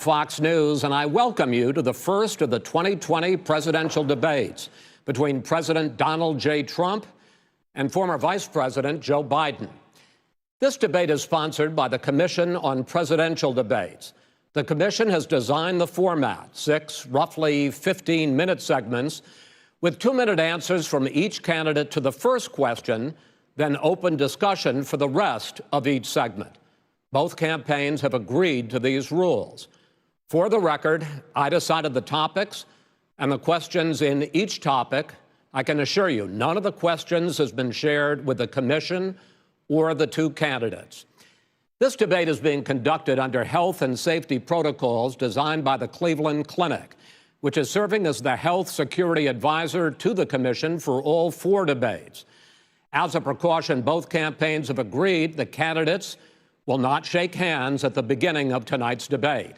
Fox News, and I welcome you to the first of the 2020 presidential debates between President Donald J. Trump and former Vice President Joe Biden. This debate is sponsored by the Commission on Presidential Debates. The commission has designed the format, 6 roughly 15-minute segments, with 2-minute answers from each candidate to the first question, then open discussion for the rest of each segment. Both campaigns have agreed to these rules. For the record, I decided the topics and the questions in each topic. I can assure you, none of the questions has been shared with the commission or the two candidates. This debate is being conducted under health and safety protocols designed by the Cleveland Clinic, which is serving as the health security advisor to the commission for all 4 debates. As a precaution, both campaigns have agreed the candidates will not shake hands at the beginning of tonight's debate.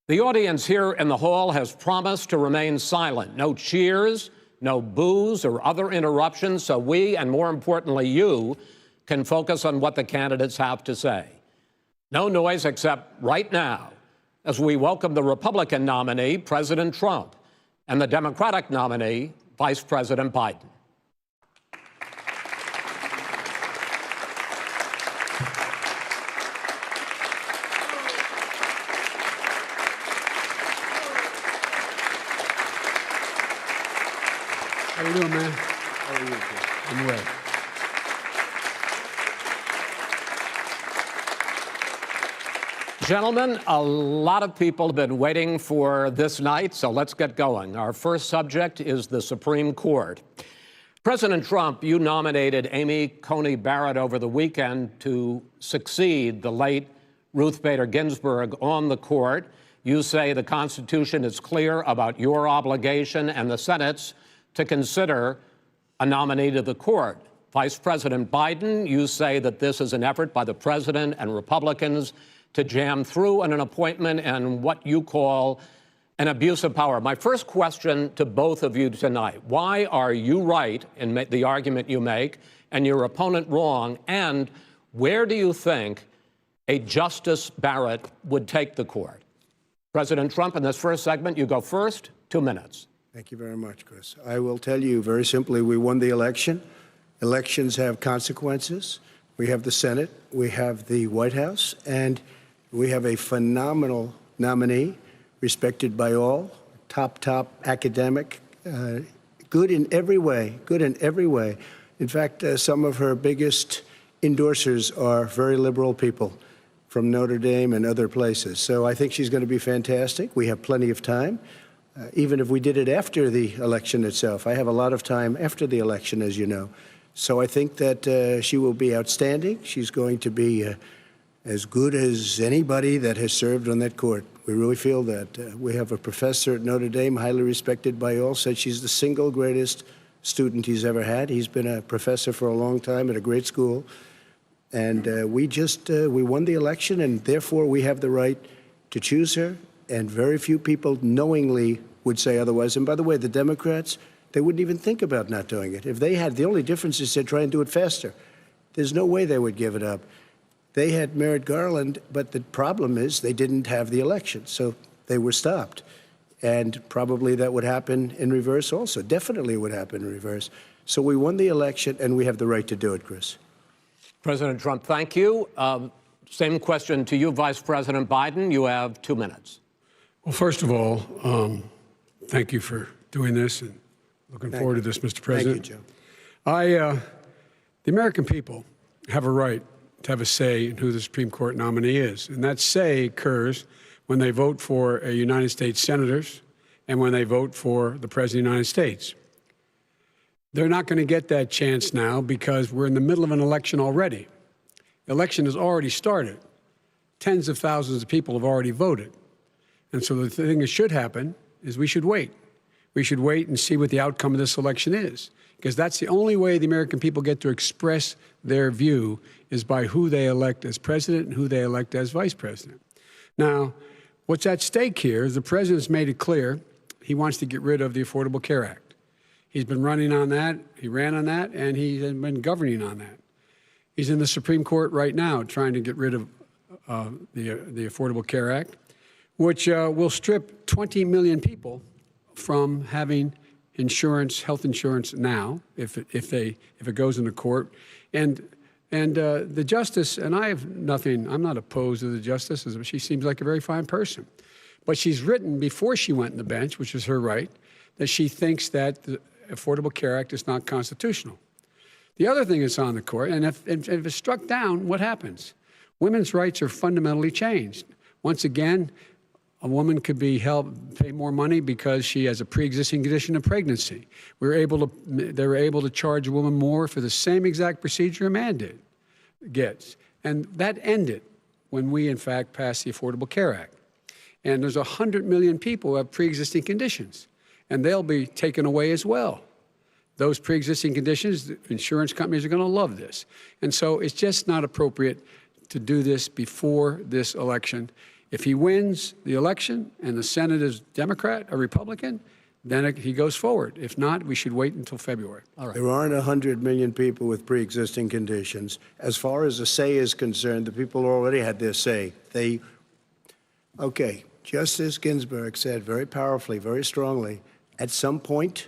The audience here in the hall has promised to remain silent. No cheers, no boos or other interruptions, so we, and more importantly you, can focus on what the candidates have to say. No noise except right now, as we welcome the Republican nominee, President Trump, and the Democratic nominee, Vice President Biden. How you doing, man? How are you? I'm well. Gentlemen, a lot of people have been waiting for this night, so let's get going. Our first subject is the Supreme Court. President Trump, you nominated Amy Coney Barrett over the weekend to succeed the late Ruth Bader Ginsburg on the court. You say the Constitution is clear about your obligation and the Senate's to consider a nominee to the court. Vice President Biden, you say that this is an effort by the president and Republicans to jam through an appointment and what you call an abuse of power. My first question to both of you tonight, why are you right in the argument you make and your opponent wrong? And where do you think a Justice Barrett would take the court? President Trump, in this first segment, you go first, 2 minutes. Thank you very much, Chris. I will tell you very simply, we won the election. Elections have consequences. We have the Senate, we have the White House, and we have a phenomenal nominee, respected by all, top academic, good in every way, In fact, some of her biggest endorsers are very liberal people from Notre Dame and other places. So I think she's going to be fantastic. We have plenty of time. Even if we did it after the election itself. I have a lot of time after the election, as you know. So I think that she will be outstanding. She's going to be as good as anybody that has served on that court. We really feel that. We have a professor at Notre Dame, highly respected by all, said she's the single greatest student he's ever had. He's been a professor for a long time at a great school. And we won the election, and therefore we have the right to choose her. And very few people knowingly would say otherwise. And by the way, the Democrats, they wouldn't even think about not doing it. If they had, the only difference is they'd try and do it faster. There's no way they would give it up. They had Merrick Garland, but the problem is they didn't have the election, so they were stopped. And probably that would happen in reverse also. Definitely would happen in reverse. So we won the election, and we have the right to do it, Chris. President Trump, thank you. Same question to you, Vice President Biden. You have 2 minutes. Well, first of all, thank you for doing this, and looking forward to this, Mr. President. Thank you, Joe. The American people have a right to have a say in who the Supreme Court nominee is, and that say occurs when they vote for a United States senators and when they vote for the President of the United States. They're not going to get that chance now because we're in the middle of an election already. The election has already started. Tens of thousands of people have already voted. And so the thing that should happen is we should wait. We should wait and see what the outcome of this election is, because that's the only way the American people get to express their view is by who they elect as president and who they elect as vice president. Now, what's at stake here is the president's made it clear he wants to get rid of the Affordable Care Act. He's been running on that, he ran on that, and he's been governing on that. He's in the Supreme Court right now trying to get rid of the Affordable Care Act. which will strip 20 million people from having insurance, health insurance now, if it goes into court. And the justice, and I have nothing, I'm not opposed to the justice. She seems like a very fine person. But she's written before she went on the bench, which is her right, that she thinks that the Affordable Care Act is not constitutional. The other thing that's on the court, and if it's struck down, what happens? Women's rights are fundamentally changed. Once again, a woman could be pay more money because she has a pre-existing condition of pregnancy. They were able to charge a woman more for the same exact procedure a man gets. And that ended when we, in fact, passed the Affordable Care Act. And there's 100 million people who have pre-existing conditions, and they'll be taken away as well. Those pre-existing conditions, the insurance companies are going to love this. And so it's just not appropriate to do this before this election. If he wins the election and the Senate is Democrat or Republican, then he goes forward. If not, we should wait until February. All right. There aren't 100 million people with pre-existing conditions. As far as a say is concerned, the people already had their say. Okay, Justice Ginsburg said very powerfully, very strongly, at some point,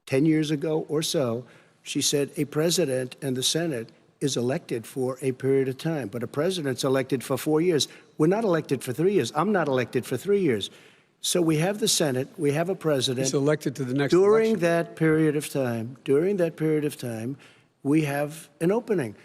10 years ago or so, she said a president and the Senate is elected for a period of time, but a president's elected for 4 years. We're not elected for 3 years. I'm not elected for 3 years. So we have the Senate, we have a president. He's elected to the next during election. that period of time, we have an opening.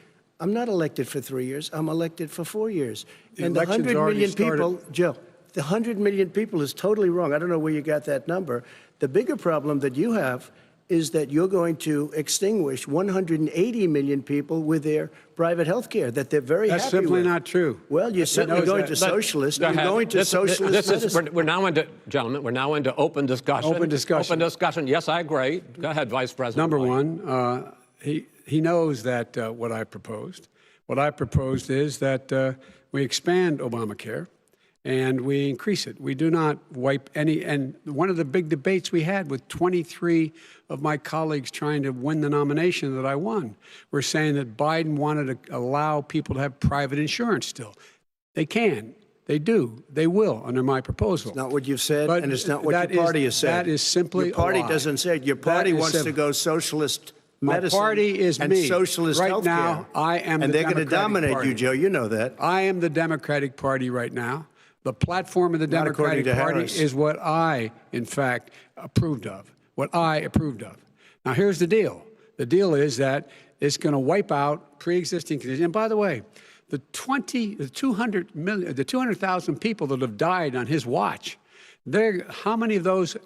I'm not elected for 3 years. I'm elected for 4 years. And the 100 million people, Joe, the 100 million people is totally wrong. I don't know where you got that number. The bigger problem that you have is that you're going to extinguish 180 million people with their private health care that they're very happy with. That's simply not true. Well, you're certainly going to socialist. You're going to socialist medicine. We're now into, gentlemen, we're now into open discussion. Open discussion. Open discussion. Yes, I agree. Go ahead, Vice President. Number White. one, he knows that what I proposed. What I proposed is that we expand Obamacare and we increase it. We do not wipe any. And one of the big debates we had with 23 of my colleagues trying to win the nomination that I won were saying that Biden wanted to allow people to have private insurance still. They can. They do. They will under my proposal. It's not what you've said, But and it's not what your party has said. That is simply your party a lie. doesn't say it. Your party wants to go socialist medicine. My party is and me. socialist right healthcare. now, I am and the they're going to Democratic dominate Party. you, Joe. You know that. I am the Democratic Party right now. The platform of the Not according Democratic to Party Harris. is what I, in fact, approved of. What I approved of. Now, here's the deal. The deal is that it's going to wipe out pre-existing conditions. And by the way, the 200,000 people that have died on his watch, how many of those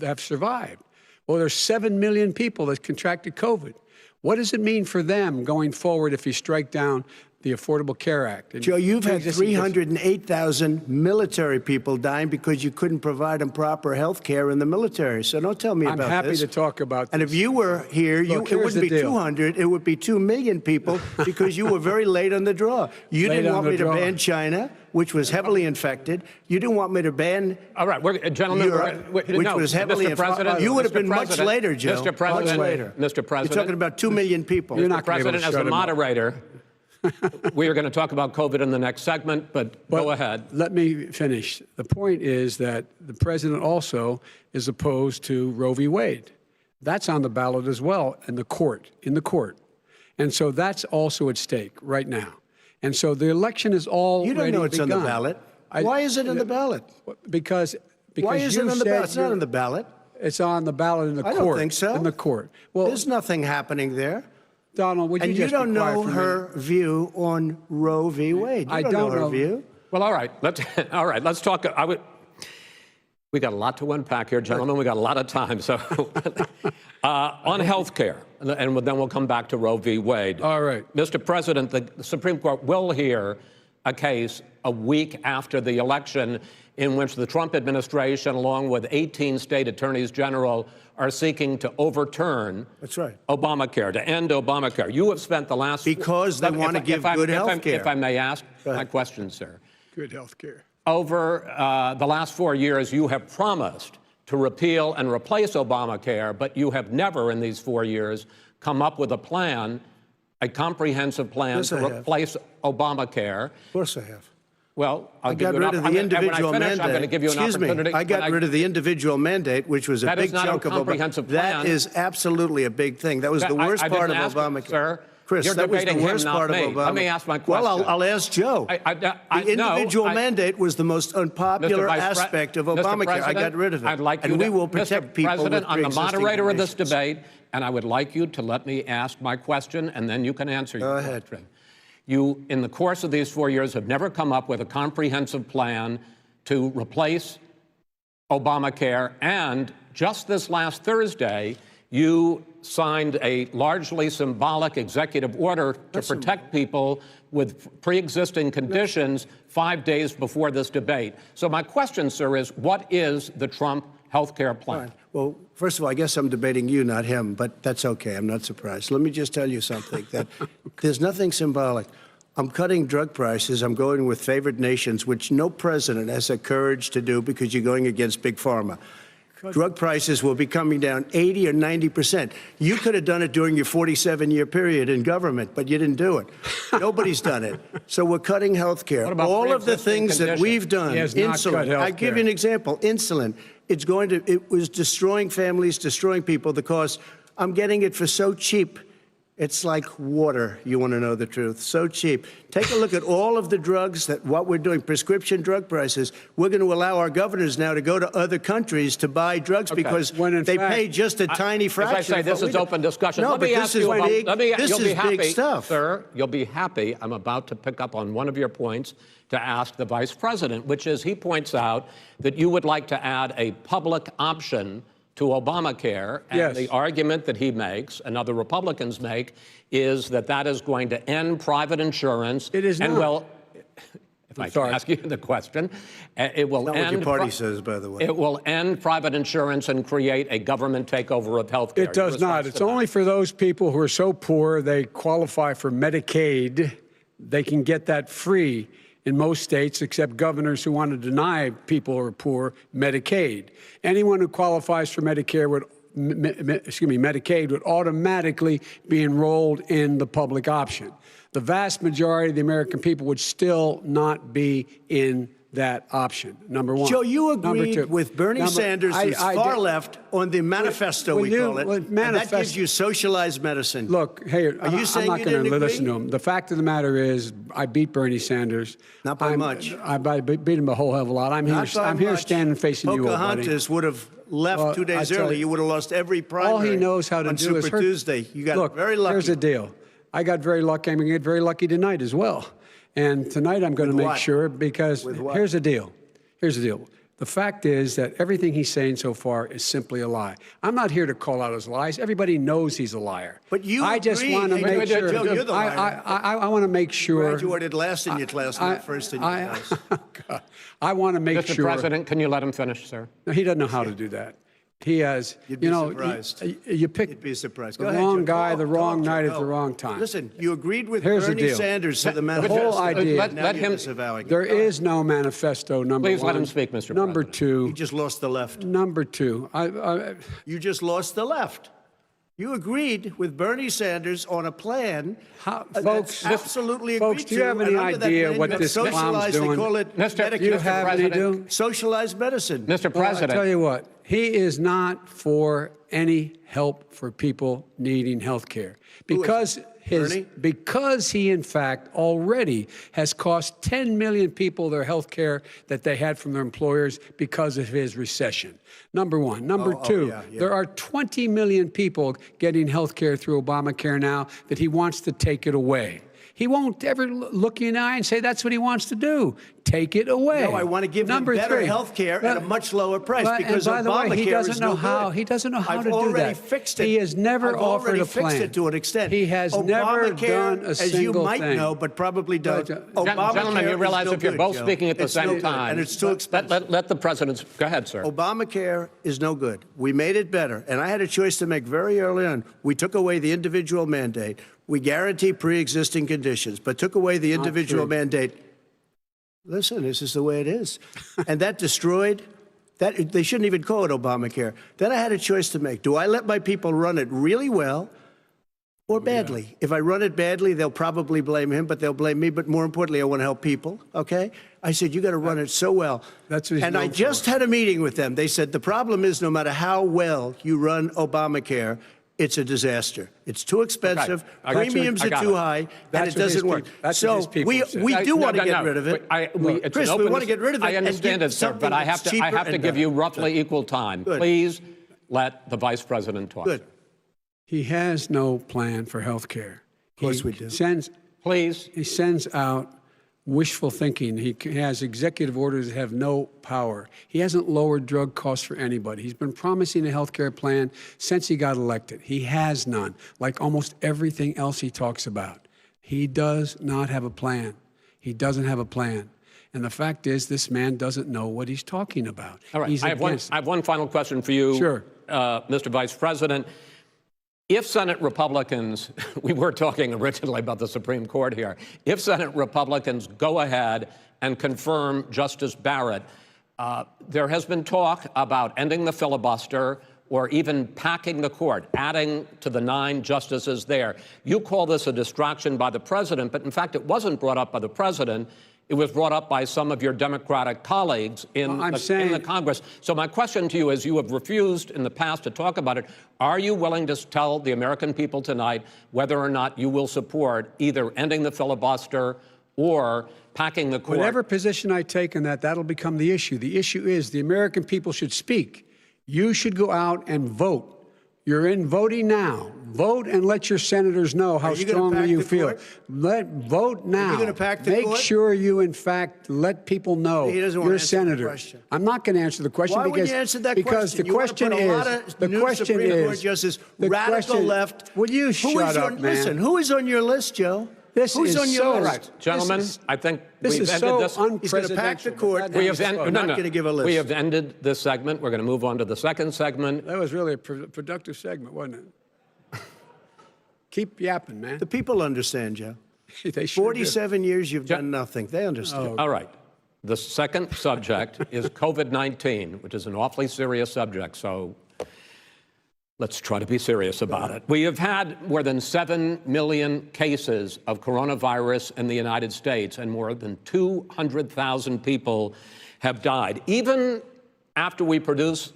have survived? Well, there's 7 million people that contracted COVID. What does it mean for them going forward if you strike down the Affordable Care Act? Joe, you've had 308,000 military people dying because you couldn't provide them proper health care in the military. So don't tell me about this. I'm happy to talk about this. And if you were here, Look, it wouldn't be deal. 200, it would be 2 million people because you were very late on the draw. You Late didn't on want the me to draw. ban China, which was heavily infected. You didn't want me to ban All right, gentlemen, Europe, which was heavily Mr. President, infected. You would have Mr. been much President, later, Joe. Mr. President, much later. Mr. President. You're talking about 2 million people. You're not gonna be able President, to as shut a him up. moderator, we are going to talk about COVID in the next segment, but go ahead. Let me finish. The point is that the president also is opposed to Roe v. Wade. That's on the ballot as well in the court. And so that's also at stake right now. And so the election is already You don't know it's begun. on the ballot. Why is it on the ballot? Because Why is it you on the said ballot? It's not you're- on the ballot. It's on the ballot in the I court. don't think so. In the court. Well, There's nothing happening there. Donald, would you And you just be don't quiet know for a her minute? view on Roe v. Wade. You I don't don't know her know. view. Well, all right. Let's talk. We got a lot to unpack here, gentlemen. We got a lot of time. So on health care, and then we'll come back to Roe v. Wade. All right. Mr. President, the Supreme Court will hear a case a week after the election in which the Trump administration, along with 18 state attorneys general, are seeking to overturn That's right. Obamacare, to end Obamacare. You have spent the last... Because they want to give good health care. If I may ask my question, sir. Good health care. Over the last 4 years, you have promised to repeal and replace Obamacare, but you have never in these 4 years come up with a plan, a comprehensive plan Yes, to I have. replace Obamacare. Of course I have. Well, I'll I give got you an rid of opp- the I'm gonna- individual when I finish, mandate. I'm going to give you an Excuse opportunity. me. I got rid of the individual mandate, which was a That is big not a chunk of comprehensive That plan. is absolutely a big thing. That was the worst I part didn't of ask you, Obamacare. sir. Chris, You're that was the debating him, worst not part of me. Obamacare. Let me ask my Well, question. I'll ask Joe. The individual mandate was the most unpopular Mr. Vice Pre- aspect of Mr. Obamacare. I President, got rid of it. I'd like and you we to, will protect Mr. people President, with I'm the pre-existing moderator of this conditions. debate, and I would like you to let me ask my question, and then you can answer your ahead. question. You, in the course of these 4 years, have never come up with a comprehensive plan to replace Obamacare, and just this last Thursday, you signed a largely symbolic executive order to protect people with pre-existing conditions 5 days before this debate. So my question, sir, is what is the Trump health care plan? Fine. Well, first of all, I guess I'm debating you, not him, but that's okay. I'm not surprised. Let me just tell you something, that there's nothing symbolic. I'm cutting drug prices. I'm going with favored nations, which no president has the courage to do because you're going against Big Pharma. Drug prices will be coming down 80 or 90%. You could have done it during your 47-year period in government, but you didn't do it. Nobody's done it. So we're cutting health care. What about All of the pre-existing things that conditions? we've done, He has not cut insulin. health I give you an care. example. Insulin. It was destroying families, destroying people. The cost. I'm getting it for so cheap. It's like water, you want to know the truth. So cheap. Take a look at all of the drugs what we're doing, prescription drug prices. We're going to allow our governors now to go to other countries to buy drugs because When in they fact- pay just a tiny fraction. As I say, of this what is we do. open discussion. No, Let but me this ask is you about, big, this this you'll be is happy, big stuff. sir, you'll be happy. I'm about to pick up on one of your points to ask the vice president, which is he points out that you would like to add a public option to Obamacare, and Yes. the argument that he makes and other Republicans make is that that is going to end private insurance. It is and not. will, if I can sorry. ask you the question, it will Not what end your party says, by the way. it will end private insurance and create a government takeover of health care. It does not. It's only for those people who are so poor they qualify for Medicaid. They can get that free in most states, except governors who want to deny people who are poor Medicaid. Anyone who qualifies for Medicare would, Medicaid would automatically be enrolled in the public option. The vast majority of the American people would still not be in that option, number one. Joe, you Number agreed two. with Bernie Sanders, who's I far did- left, on the manifesto, Well, we you- call it. well, And that manifest- gives you socialized medicine. Look, hey, Are you saying I'm not you going to didn't listen agree? to him. The fact of the matter is, I beat Bernie Sanders. Not by much. I beat him a whole hell of a lot. I'm Not by here much. standing facing you, old buddy. Pocahontas would have left Well, 2 days I tell early. you, You would have lost every primary. All he knows how to on do Super is hurt. Tuesday. You got Look, very lucky. here's the deal. I got very lucky. I'm going to get very lucky tonight as well. And tonight I'm going to With make what? sure, because With what? here's the deal. Here's the deal. The fact is that everything he's saying so far is simply a lie. I'm not here to call out his lies. Everybody knows he's a liar. But you I just agreed. want to Hey, make wait, sure. Joe, you're the liar. I want to make sure. Graduated last in your class, not first in your class. I want to make Mr. sure. President, can you let him finish, sir? No, he doesn't know how to do that. He has, You'd be you know, surprised. you pick You'd be surprised. the Go ahead, wrong Joe. guy, Go. the wrong Talk, Joe. night at Go. the wrong time. Listen, you agreed with Here's the Bernie deal. Sanders to the The manifesto. whole idea. Let Now you're him- disavowing it. There is no manifesto, number Please one. let him speak, Mr. Number President. You two. just lost the left. Number two. You just lost the left. You agreed with Bernie Sanders on a plan Folks, that's absolutely folks, agreed do you have to, any and under that idea plan, what you have this clown's socialized, doing? They call it Mr. Medicare. You have any President. Socialized medicine. Mr. Well, President, I tell you what, he is not for any help for people needing health care because Bernie? because he in fact already has cost 10 million people their health care that they had from their employers because of his recession. Number one. Number two, yeah. there are 20 million people getting health care through Obamacare now that he wants to take it away. He won't ever look you in the eye and say that's what he wants to do. Take it away. No, I want to give them Number better three. health care at a much lower price But- because and by the way, Obamacare he doesn't is know no how. good. He doesn't know how I've to do already that. fixed it. He has never I've offered already a fixed plan. it to an extent. He has never Obamacare, done a as you single might thing. know, but probably don't. Obamacare gentlemen, you is realize no if you're good, both Joe. speaking at the It's no same good, time, and it's too expensive. let the president go ahead, sir. Obamacare is no good. We made it better. And I had a choice to make very early on. We took away the individual mandate. We guarantee pre-existing conditions, but took away the individual true. mandate. Listen, this is the way it is. And that destroyed, that they shouldn't even call it Obamacare. Then I had a choice to make. Do I let my people run it really well, Or badly. If I run it badly, they'll probably blame him, but they'll blame me. But more importantly, I want to help people, okay? I said, you got to run it so well. That's what he's And I known just for. had a meeting with them. They said, the problem is no matter how well you run Obamacare, it's a disaster. It's too expensive, I got you. premiums I are got too it. high, and That's it what his doesn't work. people- that's what his people we said. do want to No, get no. rid of it. It's Chris, an we open want to get rid of it. I understand and it, give sir, but I have something to, I cheaper have to and give you better. roughly equal time. Good. Please let the vice president talk. Good. He has no plan for health care. Of course we do. Please. He sends out wishful thinking. He has executive orders that have no power. He hasn't lowered drug costs for anybody. He's been promising a health care plan since he got elected. He has none, like almost everything else he talks about. He does not have a plan. He doesn't have a plan. And the fact is, this man doesn't know what he's talking about. All right. He's I have one final question for you, Sure. Mr. Vice President. If Senate Republicans, we were talking originally about the Supreme Court here, if Senate Republicans go ahead and confirm Justice Barrett, there has been talk about ending the filibuster or even packing the court, adding to the 9 justices there. You call this a distraction by the president, but in fact, it wasn't brought up by the president. It was brought up by some of your Democratic colleagues in the Congress. So my question to you is, you have refused in the past to talk about it. Are you willing to tell the American people tonight whether or not you will support either ending the filibuster or packing the court? Whatever position I take on that, that'll become the issue. The issue is the American people should speak. You should go out and vote. You're in voting now. Vote and let your senators know how strongly you feel. Vote now. Are you gonna pack the Make court? sure you, in fact, let people know He doesn't want you're a to answer the senator. question. I'm not going to answer the question Why because wouldn't you answer that because question? the question you want to put a is lot of the new question Supreme Court is justices, the radical question- left. Will you shut up, man? Listen, who is on your list, Joe? This Who's is on your so list? Right. Gentlemen, I think This we've is ended so this. He's going to pack the unprecedented. court. That We is- have We're not going to give a list. We have ended this segment. We're going to move on to the second segment. That was really a productive segment, wasn't it? Keep yapping, man. The people understand, Joe. They sure do. 47 years you've done nothing. They understand. All right. The second subject is COVID-19, which is an awfully serious subject, so let's try to be serious about it. We have had more than 7 million cases of coronavirus in the United States, and more than 200,000 people have died. Even after we produce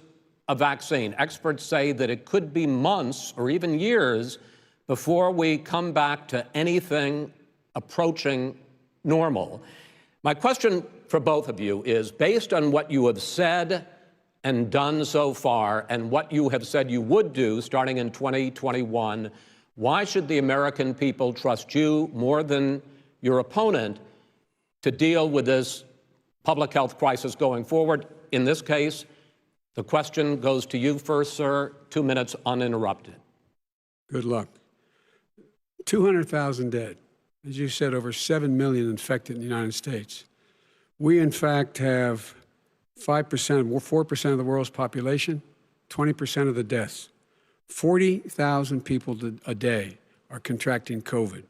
a vaccine, experts say that it could be months or even years before we come back to anything approaching normal. My question for both of you is, based on what you have said and done so far and what you have said you would do starting in 2021, why should the American people trust you more than your opponent to deal with this public health crisis going forward? In this case, the question goes to you first, sir. 2 minutes uninterrupted. Good luck. 200,000 dead. As you said, over 7 million infected in the United States. We, in fact, have 4% of the world's population, 20% of the deaths. 40,000 people a day are contracting COVID.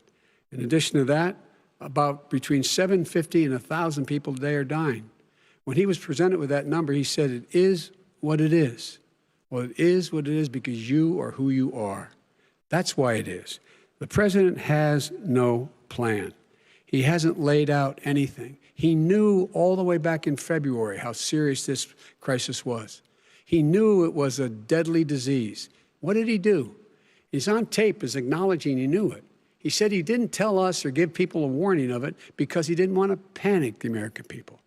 In addition to that, about between 750 and 1,000 people a day are dying. When he was presented with that number, he said, it is what it is. Well, it is what it is because you are who you are. That's why it is. The president has no plan. He hasn't laid out anything. He knew all the way back in February how serious this crisis was. He knew it was a deadly disease. What did he do? He's on tape as acknowledging he knew it. He said he didn't tell us or give people a warning of it because he didn't want to panic the American people.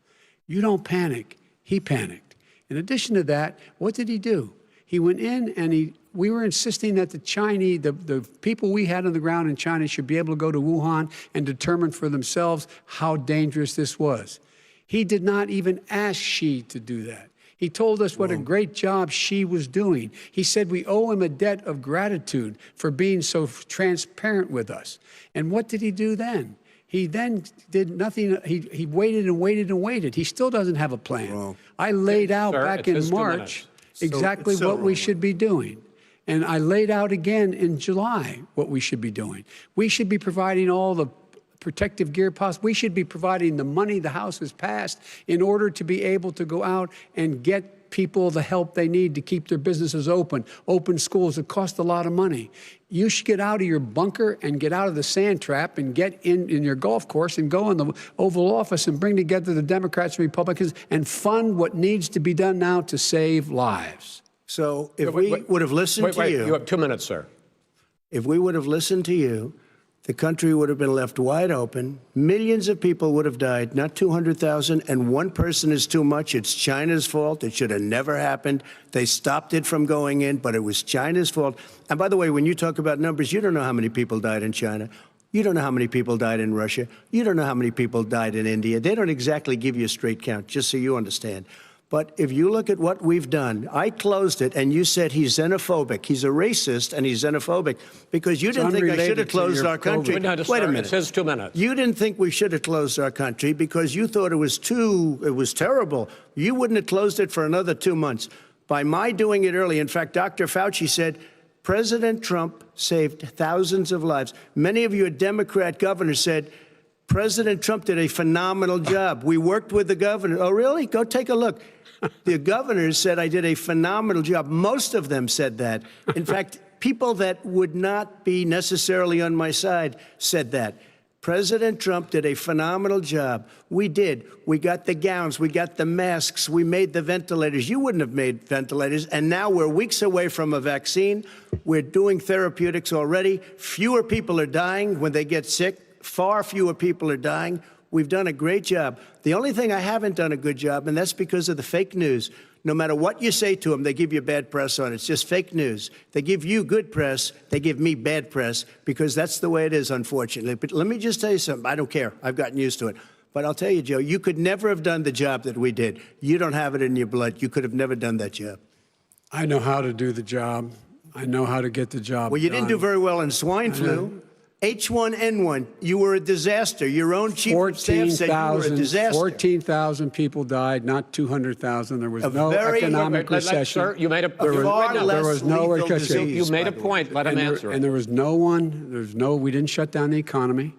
You don't panic. He panicked. In addition to that, what did he do? He went in and we were insisting that the people we had on the ground in China should be able to go to Wuhan and determine for themselves how dangerous this was. He did not even ask Xi to do that. He told us what a great job Xi was doing. He said we owe him a debt of gratitude for being so transparent with us. And what did he do then? He then did nothing. He waited and waited and waited. He still doesn't have a plan. I laid out Sir, back it's in 2 March minutes. exactly it's so what we wrong. should be doing. And I laid out again in July what we should be doing. We should be providing all the protective gear possible. We should be providing the money the House has passed in order to be able to go out and get people the help they need to keep their businesses open schools. It costs a lot of money. You should get out of your bunker and get out of the sand trap and get in your golf course and go in the Oval Office and bring together the Democrats and Republicans and fund what needs to be done now to save lives. So if we would have listened to you. You have 2 minutes, sir. If we would have listened to you, the country would have been left wide open. Millions of people would have died, not 200,000, and one person is too much. It's China's fault. It should have never happened. They stopped it from going in, but it was China's fault. And by the way, when you talk about numbers, you don't know how many people died in China. You don't know how many people died in Russia. You don't know how many people died in India. They don't exactly give you a straight count, just so you understand. But if you look at what we've done, I closed it, and you said he's xenophobic. He's a racist, and he's xenophobic because you didn't think I should have closed our country. No, Wait a minute. It says 2 minutes. You didn't think we should have closed our country because you thought it was terrible. You wouldn't have closed it for another 2 months. By my doing it early, in fact, Dr. Fauci said, President Trump saved thousands of lives. Many of your Democrat governors said, President Trump did a phenomenal job. We worked with the governor. Oh, really? Go take a look. The governors said I did a phenomenal job. Most of them said that. In fact, people that would not be necessarily on my side said that. President Trump did a phenomenal job. We did. We got the gowns. We got the masks. We made the ventilators. You wouldn't have made ventilators. And now we're weeks away from a vaccine. We're doing therapeutics already. Fewer people are dying when they get sick. Far fewer people are dying. We've done a great job. The only thing I haven't done a good job, and that's because of the fake news. No matter what you say to them, they give you bad press on it. It's just fake news. They give you good press. They give me bad press because that's the way it is, unfortunately. But let me just tell you something. I don't care. I've gotten used to it. But I'll tell you, Joe, you could never have done the job that we did. You don't have it in your blood. You could have never done that job. I know how to do the job. I know how to get the job Well, you done. didn't do very well in swine flu. H1N1, you were a disaster. Your own chief of staff said you were a disaster. 14,000 people died, not 200,000. There was no economic recession. Sir, you made a there was no recession. You made a point. Let him answer. And there was we didn't shut down the economy.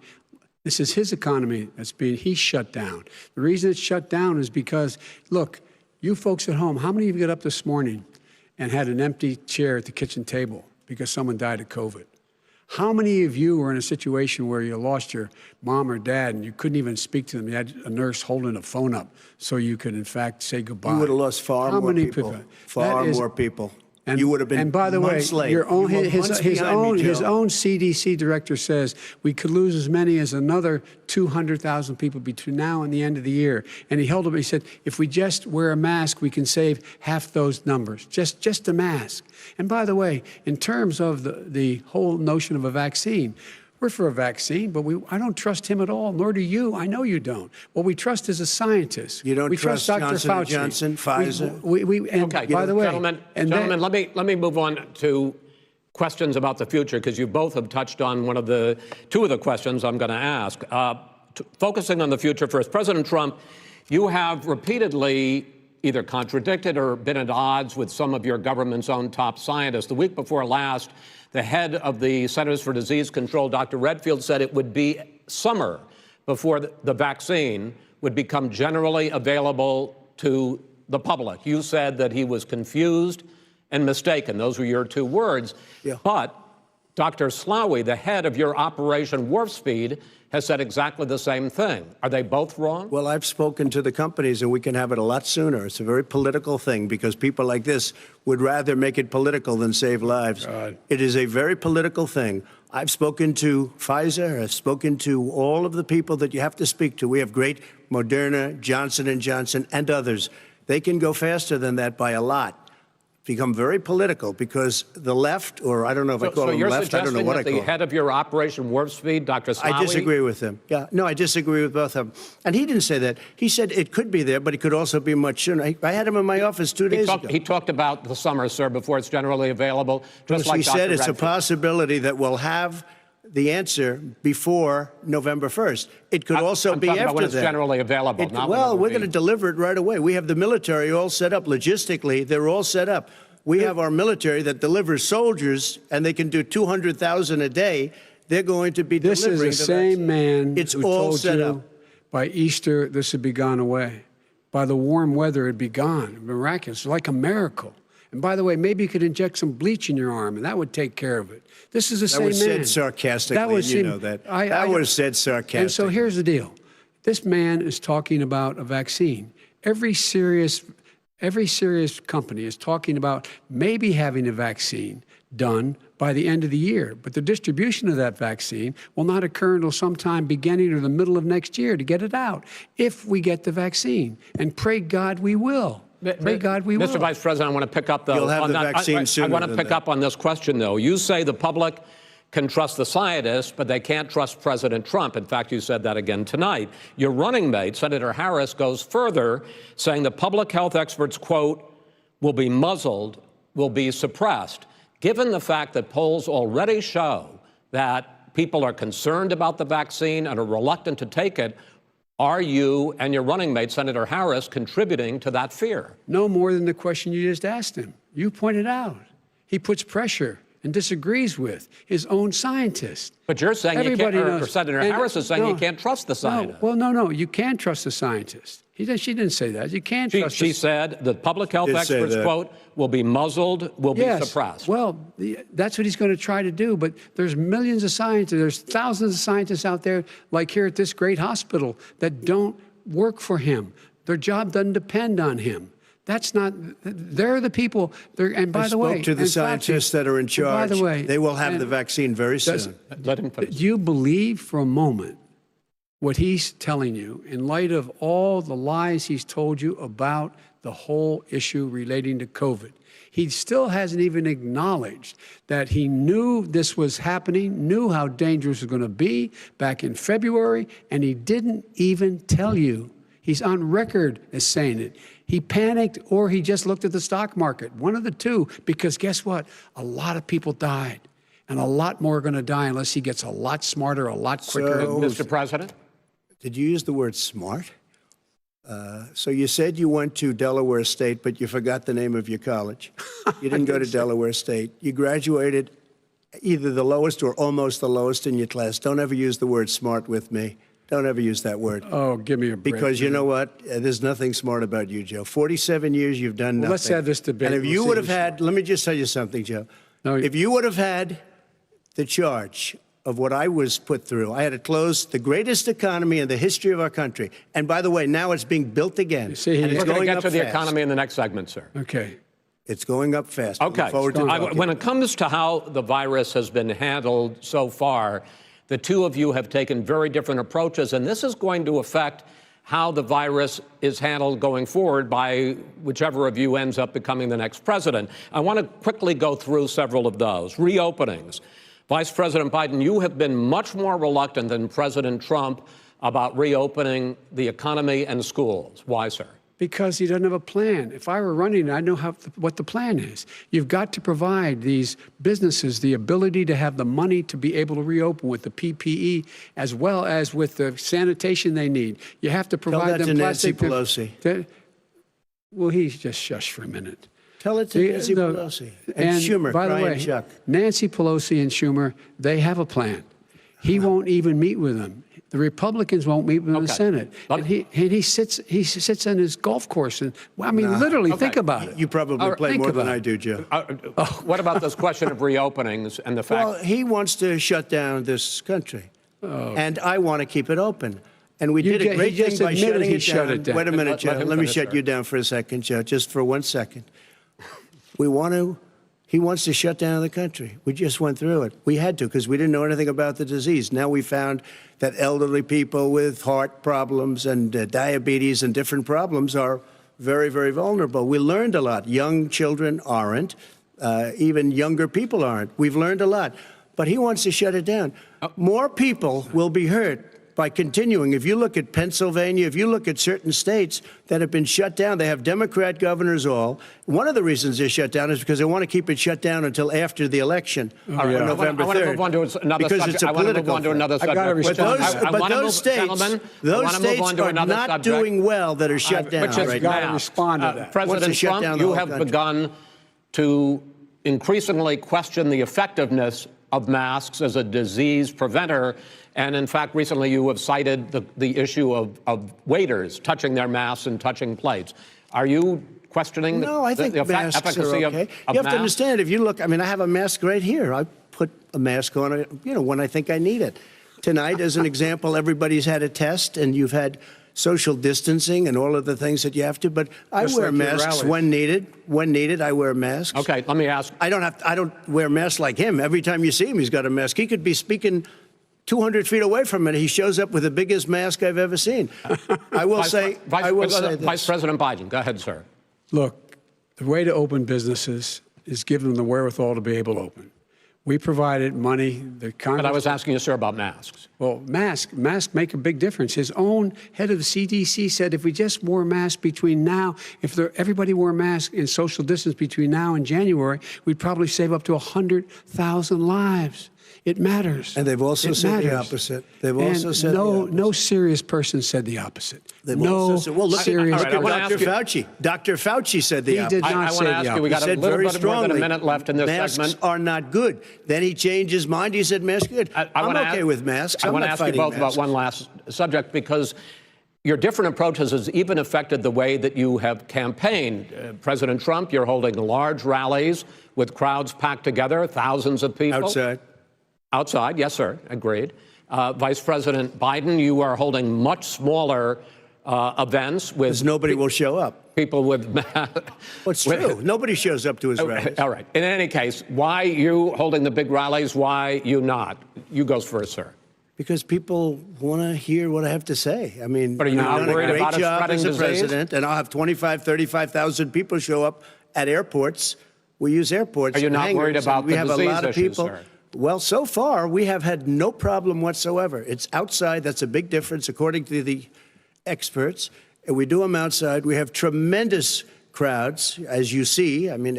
This is his economy he's shut down. The reason it's shut down is because, look, you folks at home, how many of you got up this morning and had an empty chair at the kitchen table because someone died of COVID? How many of you were in a situation where you lost your mom or dad and you couldn't even speak to them? You had a nurse holding a phone up so you could, in fact, say goodbye. You would have lost far more people. Far more people. And, you would have been and by the way, months late. his own CDC director says we could lose as many as another 200,000 people between now and the end of the year. And he held up. He said, if we just wear a mask, we can save half those numbers. Just a mask. And by the way, in terms of the whole notion of a vaccine, we're for a vaccine, but I don't trust him at all, nor do you. I know you don't. What we trust is a scientist. You don't trust Dr. Johnson Fauci. & Johnson, Pfizer? Okay, by the way, gentlemen, let me move on to questions about the future, because you both have touched on two of the questions I'm going to ask. Focusing on the future first, President Trump, you have repeatedly either contradicted or been at odds with some of your government's own top scientists. The week before last, the head of the Centers for Disease Control, Dr. Redfield, said it would be summer before the vaccine would become generally available to the public. You said that he was confused and mistaken. Those were your two words. Yeah. But Dr. Slaoui, the head of your Operation Warp Speed, has said exactly the same thing. Are they both wrong? Well, I've spoken to the companies, and we can have it a lot sooner. It's a very political thing because people like this would rather make it political than save lives. God. It is a very political thing. I've spoken to Pfizer. I've spoken to all of the people that you have to speak to. We have great Moderna, Johnson & Johnson, and others. They can go faster than that by a lot. Become very political because the left, or I don't know if I call them left, I don't know what I call them. So you're suggesting that the head of your Operation Warp Speed, Dr. Slaoui? I disagree with him. Yeah, no, I disagree with both of them. And he didn't say that. He said it could be there, but it could also be much sooner. I had him in my office 2 days ago. He talked about the summer, sir, before it's generally available. Just like he Dr. said it's a Redfield. possibility that we'll have the answer before November 1st. It could also be after about when it's that. generally available. Well, we're going to deliver it right away. We have the military all set up. Logistically, they're all set up. We have our military that delivers soldiers, and they can do 200,000 a day. They're going to be delivering. This is the same man it's who all told set you up. by Easter this would be gone away. by the warm weather, it'd be gone. Miraculous, like a miracle. And by the way, maybe you could inject some bleach in your arm, and that would take care of it. This is the same man. That was said sarcastically, That was you know that. That was said sarcastically. And so here's the deal. This man is talking about a vaccine. Every serious company is talking about maybe having a vaccine done by the end of the year. But the distribution of that vaccine will not occur until sometime beginning or the middle of next year to get it out, if we get the vaccine. And pray God we will. Pray God we will. Mr. Vice President, I want to pick up You'll have the vaccine sooner I want to than pick that. up on this question, though. You say the public can trust the scientists, but they can't trust President Trump. In fact, you said that again tonight. Your running mate, Senator Harris, goes further, saying the public health experts, quote, will be muzzled, will be suppressed. Given the fact that polls already show that people are concerned about the vaccine and are reluctant to take it, are you and your running mate, Senator Harris, contributing to that fear? No more than the question you just asked him. You pointed out. He puts pressure and disagrees with his own scientists. But you're saying Everybody you can't, or knows. Senator And Harris is saying you can't trust the scientists. No, you can trust the scientists. She didn't say that. You can't trust She said the public health Did say experts, that. quote, will be muzzled, will be suppressed. Well, that's what he's going to try to do. But there's millions of scientists, there's thousands of scientists out there, like here at this great hospital, that don't work for him. Their job doesn't depend on him. That's not, they're the people, and by the way. I spoke to the scientists that are in charge. By the way. They will have the vaccine very soon. Let him finish. Do you believe for a moment what he's telling you in light of all the lies he's told you about the whole issue relating to COVID? He still hasn't even acknowledged that he knew this was happening, knew how dangerous it was going to be back in February, and he didn't even tell you. He's on record as saying it. He panicked or he just looked at the stock market, one of the two, because guess what? A lot of people died, and a lot more are going to die unless he gets a lot smarter, a lot quicker. Mr. President? Did you use the word smart? So you said you went to Delaware State, but you forgot the name of your college. You didn't go to Delaware State. You graduated either the lowest or almost the lowest in your class. Don't ever use the word smart with me. Don't ever use that word. Oh, give me a break. Because you know what? There's nothing smart about you, Joe. 47 years, you've done nothing. Let's have this debate. And if We'll you see would have who's had, let me just tell you something, Joe. No, if you would have had the charge of what I was put through, I had to close the greatest economy in the history of our country. And by the way, now it's being built again. see, and We're it's going to going get up to the fast. economy in the next segment, sir. Okay. It's going up fast. I look Okay. forward to talking When about it comes to how the virus has been handled so far, the two of you have taken very different approaches, and this is going to affect how the virus is handled going forward by whichever of you ends up becoming the next president. I want to quickly go through several of those. Reopenings. Vice President Biden, you have been much more reluctant than President Trump about reopening the economy and schools. Why, sir? Because he doesn't have a plan. If I were running, I'd know what the plan is. You've got to provide these businesses the ability to have the money to be able to reopen with the PPE as well as with the sanitation they need. You have to provide that them to Nancy plastic. Pelosi. Well, he's just shush for a minute. Tell it to Nancy Pelosi. And Schumer, by the Brian way, Chuck. Nancy Pelosi and Schumer, they have a plan. He won't even meet with them. The Republicans won't meet with him in the Senate. And he sits on his golf course. And I mean, literally, think about it. You probably play more than I do, Joe. What about this question of reopenings and the fact? Well, he wants to shut down this country, and I want to keep it open. And we did a great thing by shutting it down. Wait a minute, Joe. Let me shut you down for a second, Joe, just for 1 second. He wants to shut down the country. We just went through it. We had to because we didn't know anything about the disease. Now we found that elderly people with heart problems and diabetes and different problems are very, very vulnerable. We learned a lot. Young children aren't. Even younger people aren't. We've learned a lot. But he wants to shut it down. More people will be hurt by continuing. If you look at Pennsylvania, if you look at certain states that have been shut down, they have Democrat governors all. One of the reasons they're shut down is because they want to keep it shut down until after the election on November 3rd. I want to move on to another because subject. it's a I want to move political on to another I gotta subject. respond. But those states are not doing well that are shut down Which is right gotta now. respond to that. President shut Trump, down the you whole have country. begun to increasingly question the effectiveness of masks as a disease preventer. And in fact, recently you have cited the issue of waiters touching their masks and touching plates. Are you questioning No, I think the masks efficacy are okay. of You have masks? to understand, if you look, I mean, I have a mask right here. I put a mask on, when I think I need it. Tonight, as an example, everybody's had a test, and you've had social distancing and all of the things that you have to. But I Just wear like your masks rallies. when needed. When needed, I wear masks. Okay, let me ask. I don't wear masks like him. Every time you see him, he's got a mask. He could be speaking 200 feet away from it. He shows up with the biggest mask I've ever seen. I will say this. Vice President Biden, go ahead, sir. Look, the way to open businesses is give them the wherewithal to be able to open. We provided money. The Congress. But I was asking you, sir, about masks. Well, masks make a big difference. His own head of the CDC said if we just wore masks between now, everybody wore masks in social distance between now and January, we'd probably save up to 100,000 lives. It matters. And they've also It said the matters. opposite. They've also said no, the opposite. no serious person said the opposite. They've no also said, well, look serious all right, I at wanna Dr. ask you- Fauci. Dr. Fauci said the He opposite. did not I say want to the ask you, we opposite. got a said little very bit more than a strongly, minute left in this masks segment. are not good. Then he changed his mind. He said masks are good. I I'm wanna okay ask- with masks. I I'm want to not ask you fighting both about masks. one last subject, because your different approaches has even affected the way that you have campaigned. President Trump, you're holding large rallies with crowds packed together, thousands of people. Outside. Outside, yes, sir, agreed. Vice President Biden, you are holding much smaller events with Because nobody will show up. people with. Well, it's true. Nobody shows up to his rallies. All right. In any case, why you holding the big rallies? Why you not? You goes first, sir. Because people want to hear what I have to say. I mean, But are you I've not done a worried great about it job spreading as a disease? president, and I'll have 35,000 people show up at airports. We use airports. Are you and not worried hangars, about and we the have a disease lot of issues, people. sir? Well, so far we have had no problem whatsoever. It's outside. That's a big difference, according to the experts. And we do them outside. We have tremendous crowds, as you see. I mean,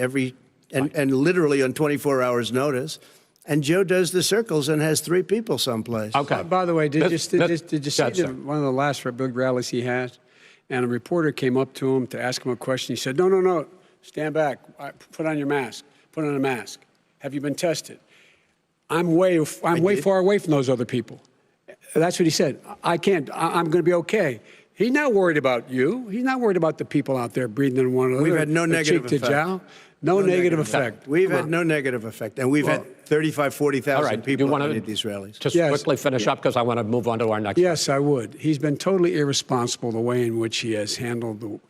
and literally on 24 hours notice. And Joe does the circles and has 3 people someplace. Okay. By the way, did you see Go ahead, sir. one of the last big rallies he had? And a reporter came up to him to ask him a question. He said, no, stand back. Put on your mask. Put on a mask. Have you been tested? I'm way far away from those other people. That's what he said. I can't. I'm going to be okay. He's not worried about you. He's not worried about the people out there breathing in one another. We've had no negative cheek to effect. jowl. No negative effect. We've Come had on. no negative effect. And we've had 35, 40,000 All right. people You want at these rallies. Just Yes. quickly finish up, because I want to move on to our next. Yes, I would. He's been totally irresponsible the way in which he has handled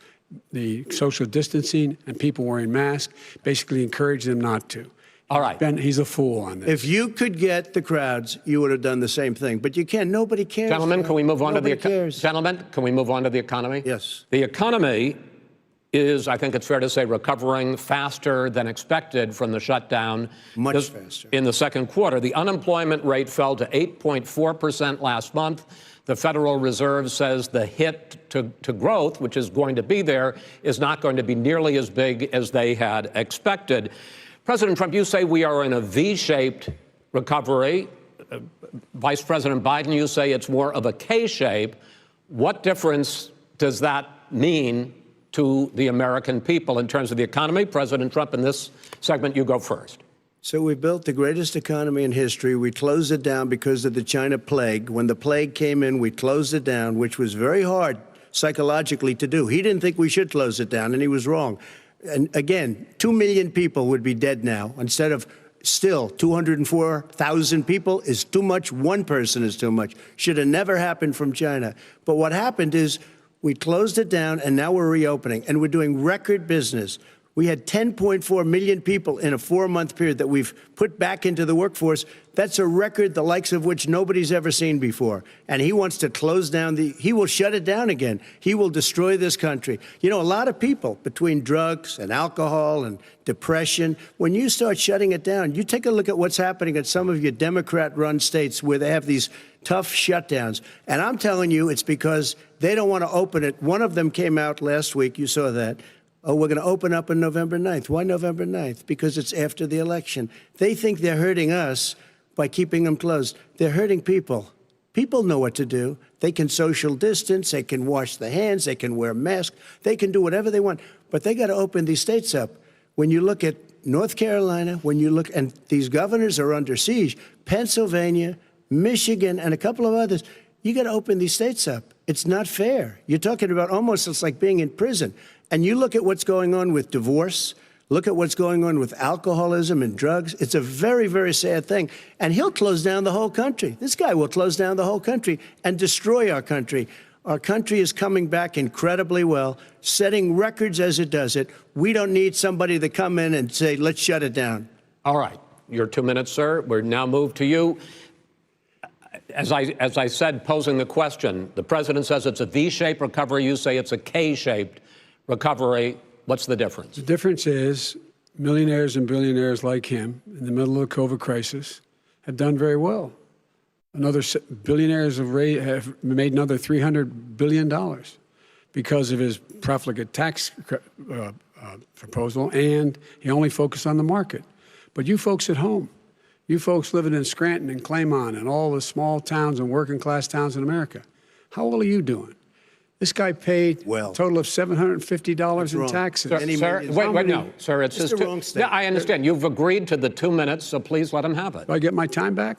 the social distancing and people wearing masks, basically encouraged them not to. All right. He's a fool on this. If you could get the crowds, you would have done the same thing. But you can't. Nobody cares. Gentlemen, can we move on Nobody to the cares. Gentlemen, can we move on to the economy? Yes. The economy is, I think it's fair to say, recovering faster than expected from the shutdown. Much faster. In the second quarter, the unemployment rate fell to 8.4% last month. The Federal Reserve says the hit to growth, which is going to be there, is not going to be nearly as big as they had expected. President Trump, you say we are in a V-shaped recovery. Vice President Biden, you say it's more of a K-shape. What difference does that mean to the American people in terms of the economy? President Trump, in this segment, you go first. So we built the greatest economy in history. We closed it down because of the China plague. When the plague came in, we closed it down, which was very hard psychologically to do. He didn't think we should close it down, and he was wrong. And again, 2 million people would be dead now instead of still 204,000 people is too much. One person is too much. Should have never happened from China. But what happened is we closed it down, and now we're reopening, and we're doing record business. We had 10.4 million people in a 4-month period that we've put back into the workforce. That's a record the likes of which nobody's ever seen before. And he wants to close down he will shut it down again. He will destroy this country. You know, a lot of people, between drugs and alcohol and depression, when you start shutting it down, you take a look at what's happening at some of your Democrat-run states where they have these tough shutdowns. And I'm telling you, it's because they don't want to open it. One of them came out last week. You saw that. Oh, we're going to open up on November 9th. Why November 9th? Because it's after the election. They think they're hurting us by keeping them closed. They're hurting people. People know what to do. They can social distance. They can wash their hands. They can wear masks. They can do whatever they want. But they got to open these states up. When you look at North Carolina, when you look, and these governors are under siege, Pennsylvania, Michigan, and a couple of others, you got to open these states up. It's not fair. You're talking about almost, it's like being in prison. And you look at what's going on with divorce, look at what's going on with alcoholism and drugs. It's a very, very sad thing. And he'll close down the whole country. This guy will close down the whole country and destroy our country. Our country is coming back incredibly well, setting records as it does it. We don't need somebody to come in and say, let's shut it down. All right. Your 2 minutes, sir. We're now moved to you. As I said, posing the question, the president says it's a V-shaped recovery. You say it's a K-shaped recovery. What's the difference? The difference is millionaires and billionaires like him in the middle of the COVID crisis have done very well. Billionaires have made another $300 billion because of his profligate tax proposal, and he only focused on the market. But you folks at home, you folks living in Scranton and Claymont and all the small towns and working class towns in America, how well are you doing? This guy paid a total of $750 in taxes. Sir, wait, no, sir, it's just the wrong statement. Yeah, I understand. You've agreed to the 2 minutes, so please let him have it. Do I get my time back?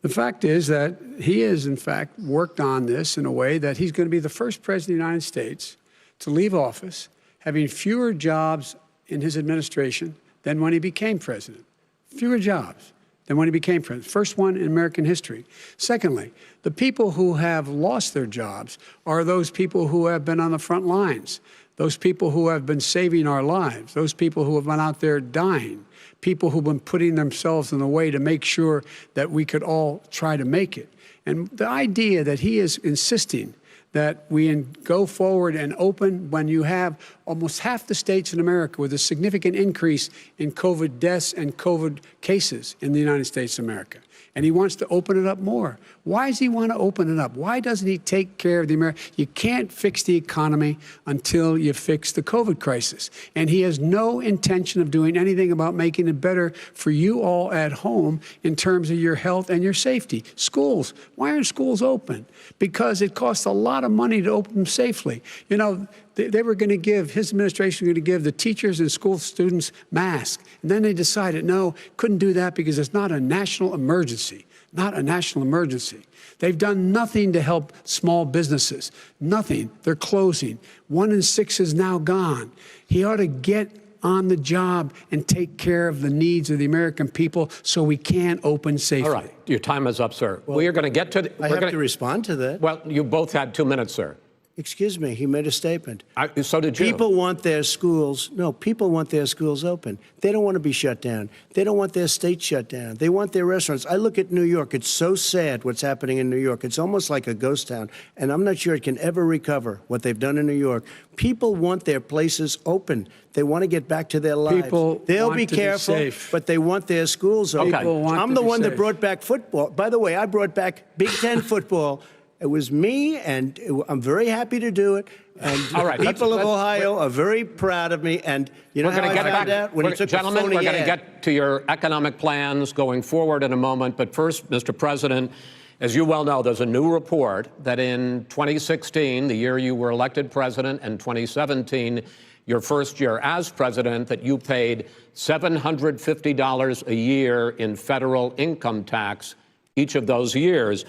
The fact is that he has, in fact, worked on this in a way that he's going to be the first president of the United States to leave office having fewer jobs in his administration than when he became president. Fewer jobs than when he became president. First one in American history. Secondly, the people who have lost their jobs are those people who have been on the front lines, those people who have been saving our lives, those people who have been out there dying, people who've been putting themselves in the way to make sure that we could all try to make it. And the idea that he is insisting that we go forward and open when you have almost half the states in America with a significant increase in COVID deaths and COVID cases in the United States of America. And he wants to open it up more. Why does he want to open it up? Why doesn't he take care of the American? You can't fix the economy until you fix the COVID crisis. And he has no intention of doing anything about making it better for you all at home in terms of your health and your safety. Schools. Why aren't schools open? Because it costs a lot of money to open them safely. You know, they were going to give, his administration was going to give the teachers and school students masks. And then they decided, no, couldn't do that because it's not a national emergency. Not a national emergency. They've done nothing to help small businesses. Nothing. They're closing. 1 in 6 is now gone. He ought to get on the job and take care of the needs of the American people so we can open safely. All right. Your time is up, sir. Well, we are going to get to... I have to respond to that. Well, you both had 2 minutes, sir. Excuse me, he made a statement. So did you. People want their schools, people want their schools open. They don't want to be shut down. They don't want their state shut down. They want their restaurants. I look at New York. It's so sad what's happening in New York. It's almost like a ghost town. And I'm not sure it can ever recover what they've done in New York. People want their places open. They want to get back to their lives. They'll be careful, but they want their schools open. I'm the one that brought back football. By the way, I brought back Big Ten football. It was me, and I'm very happy to do it. And all right, people of Ohio are very proud of me. And you know how I found out? When he took a phony ad. Gentlemen, we're going to get to your economic plans going forward in a moment. But first, Mr. President, as you well know, there's a new report that in 2016, the year you were elected president, and 2017, your first year as president, that you paid $750 a year in federal income tax each of those years.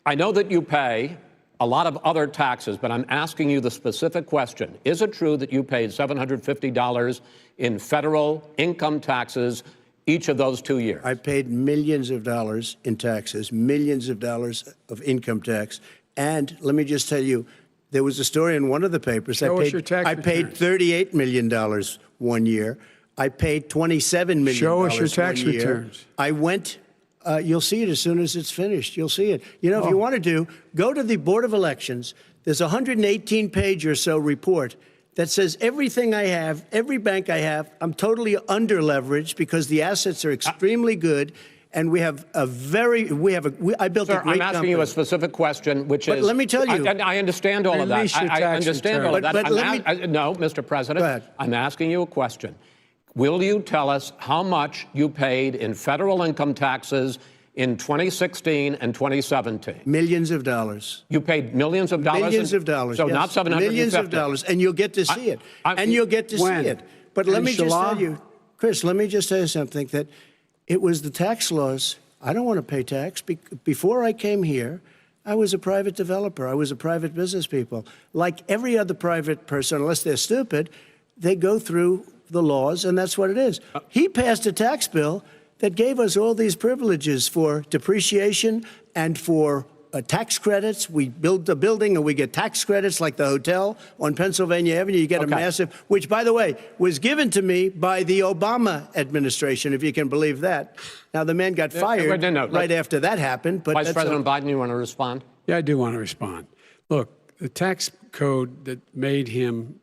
I know that you pay a lot of other taxes, but I'm asking you the specific question. Is it true that you paid $750 in federal income taxes each of those 2 years? I paid millions of dollars in taxes, millions of dollars of income tax. And let me just tell you, there was a story in one of the papers. Show us your tax I paid $38 million 1 year. I paid $27 million. Show us your tax returns. I went... you'll see it as soon as it's finished. You'll see it. You know, if you want to go to the Board of Elections. There's a 118-page or so report that says everything I have, every bank I have, I'm totally under-leveraged because the assets are extremely good, and we have a very, I built a great company. I'm asking you a specific question, which is... let me tell you. I understand all of that. I understand all of that. No, Mr. President. Go ahead. I'm asking you a question. Will you tell us how much you paid in federal income taxes in 2016 and 2017? Millions of dollars. You paid millions of dollars? Millions of dollars, So yes. not 750? Millions of dollars, and you'll get to see it. And you'll get to see it. But let me just tell you, Chris, let me just say something, that it was the tax laws. I don't want to pay tax. Before I came here, I was a private developer. I was a private business people. Like every other private person, unless they're stupid, they go through the laws, and that's what it is. He passed a tax bill that gave us all these privileges for depreciation and for tax credits. We build a building and we get tax credits, like the hotel on Pennsylvania Avenue. You get a massive, which, by the way, was given to me by the Obama administration, if you can believe that. Now, the man got fired right after that happened. But Vice President Biden, you want to respond? Yeah, I do want to respond. Look, the tax code that made him,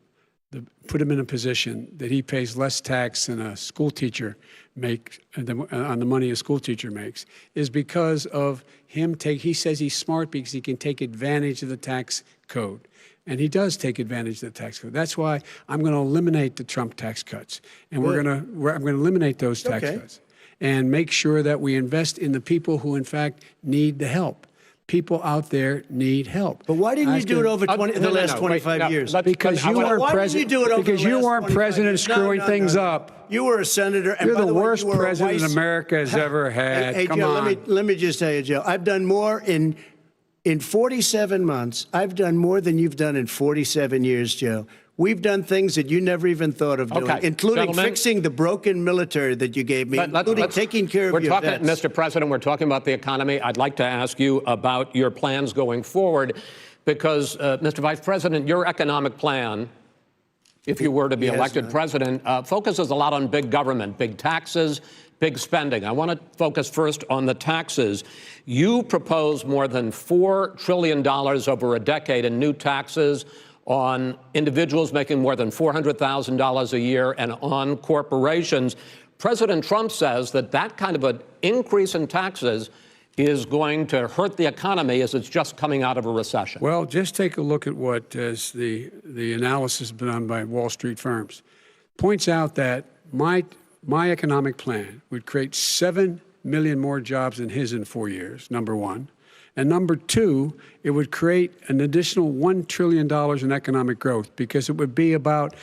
put him in a position that he pays less tax than a school teacher makes on the money a school teacher makes is because of him he says he's smart because he can take advantage of the tax code. And he does take advantage of the tax code. That's why I'm going to eliminate the Trump tax cuts. And I'm going to eliminate those tax cuts and make sure that we invest in the people who, in fact, need the help. People out there need help. But why didn't you do it over the last 25 years? Because you weren't president. Because you weren't president screwing things up. You were a senator. And You're by the way, worst president America has ever had. Hey, Come Joe, on. let me just tell you, Joe, I've done more in 47 months. I've done more than you've done in 47 years, Joe. We've done things that you never even thought of doing, including fixing the broken military that you gave me, including taking care of your vets. Mr. President, we're talking about the economy. I'd like to ask you about your plans going forward, because, Mr. Vice President, your economic plan, if you were to be elected president, focuses a lot on big government, big taxes, big spending. I want to focus first on the taxes. You propose more than $4 trillion over a decade in new taxes on individuals making more than $400,000 a year and on corporations. President Trump says that that kind of an increase in taxes is going to hurt the economy as it's just coming out of a recession. Well, just take a look at what the analysis done by Wall Street firms. Points out that my economic plan would create 7 million more jobs than his in 4 years, number one. And number two, it would create an additional $1 trillion in economic growth, because it would be about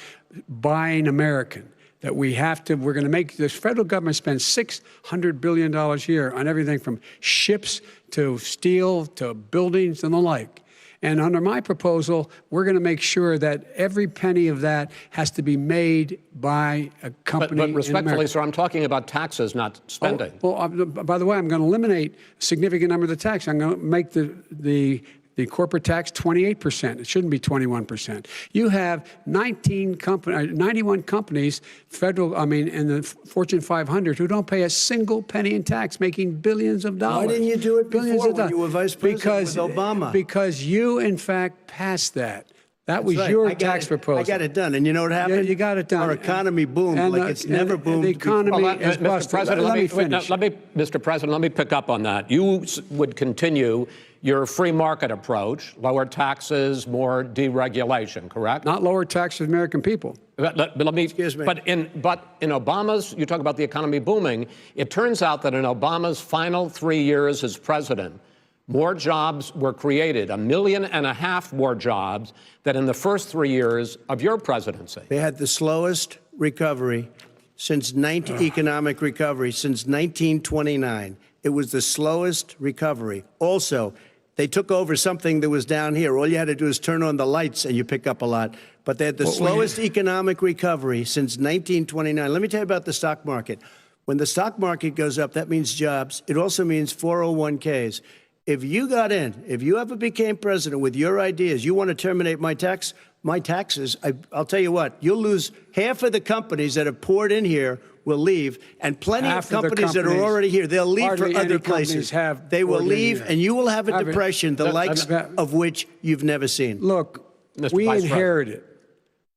buying American. That we're going to make this federal government spend $600 billion a year on everything from ships to steel to buildings and the like. And under my proposal, we're going to make sure that every penny of that has to be made by a company. But respectfully, sir, I'm talking about taxes, not spending. By the way, I'm going to eliminate a significant number of the tax. I'm going to make the corporate tax 28%. It shouldn't be 21%. You have 91 companies, in the Fortune 500, who don't pay a single penny in tax, making billions of dollars. Why didn't you do it before when you were vice president with Obama? Because you, in fact, passed that. That was your tax proposal. I got it done. And you know what happened? Yeah, you got it done. Our economy boomed like it's never boomed. The economy is busted. President, let me finish. Mr. President, let me pick up on that. You would continue your free market approach, lower taxes, more deregulation, correct? Not lower taxes for the American people. But let me. Excuse me. But in Obama's, you talk about the economy booming. It turns out that in Obama's final 3 years as president, more jobs were created, 1.5 million more jobs than in the first 3 years of your presidency. They had the slowest recovery since economic recovery since 1929. It was the slowest recovery. Also, they took over something that was down here. All you had to do is turn on the lights and you pick up a lot. But they had the slowest economic recovery since 1929. Let me tell you about the stock market. When the stock market goes up, that means jobs. It also means 401ks. If you got in, if you ever became president with your ideas, you want to terminate my taxes, I'll tell you what, you'll lose half of the companies that have poured in here will leave, and plenty of companies that are already here, they'll leave for other places. They will leave, and you will have a depression, the likes of which you've never seen. Look, we inherited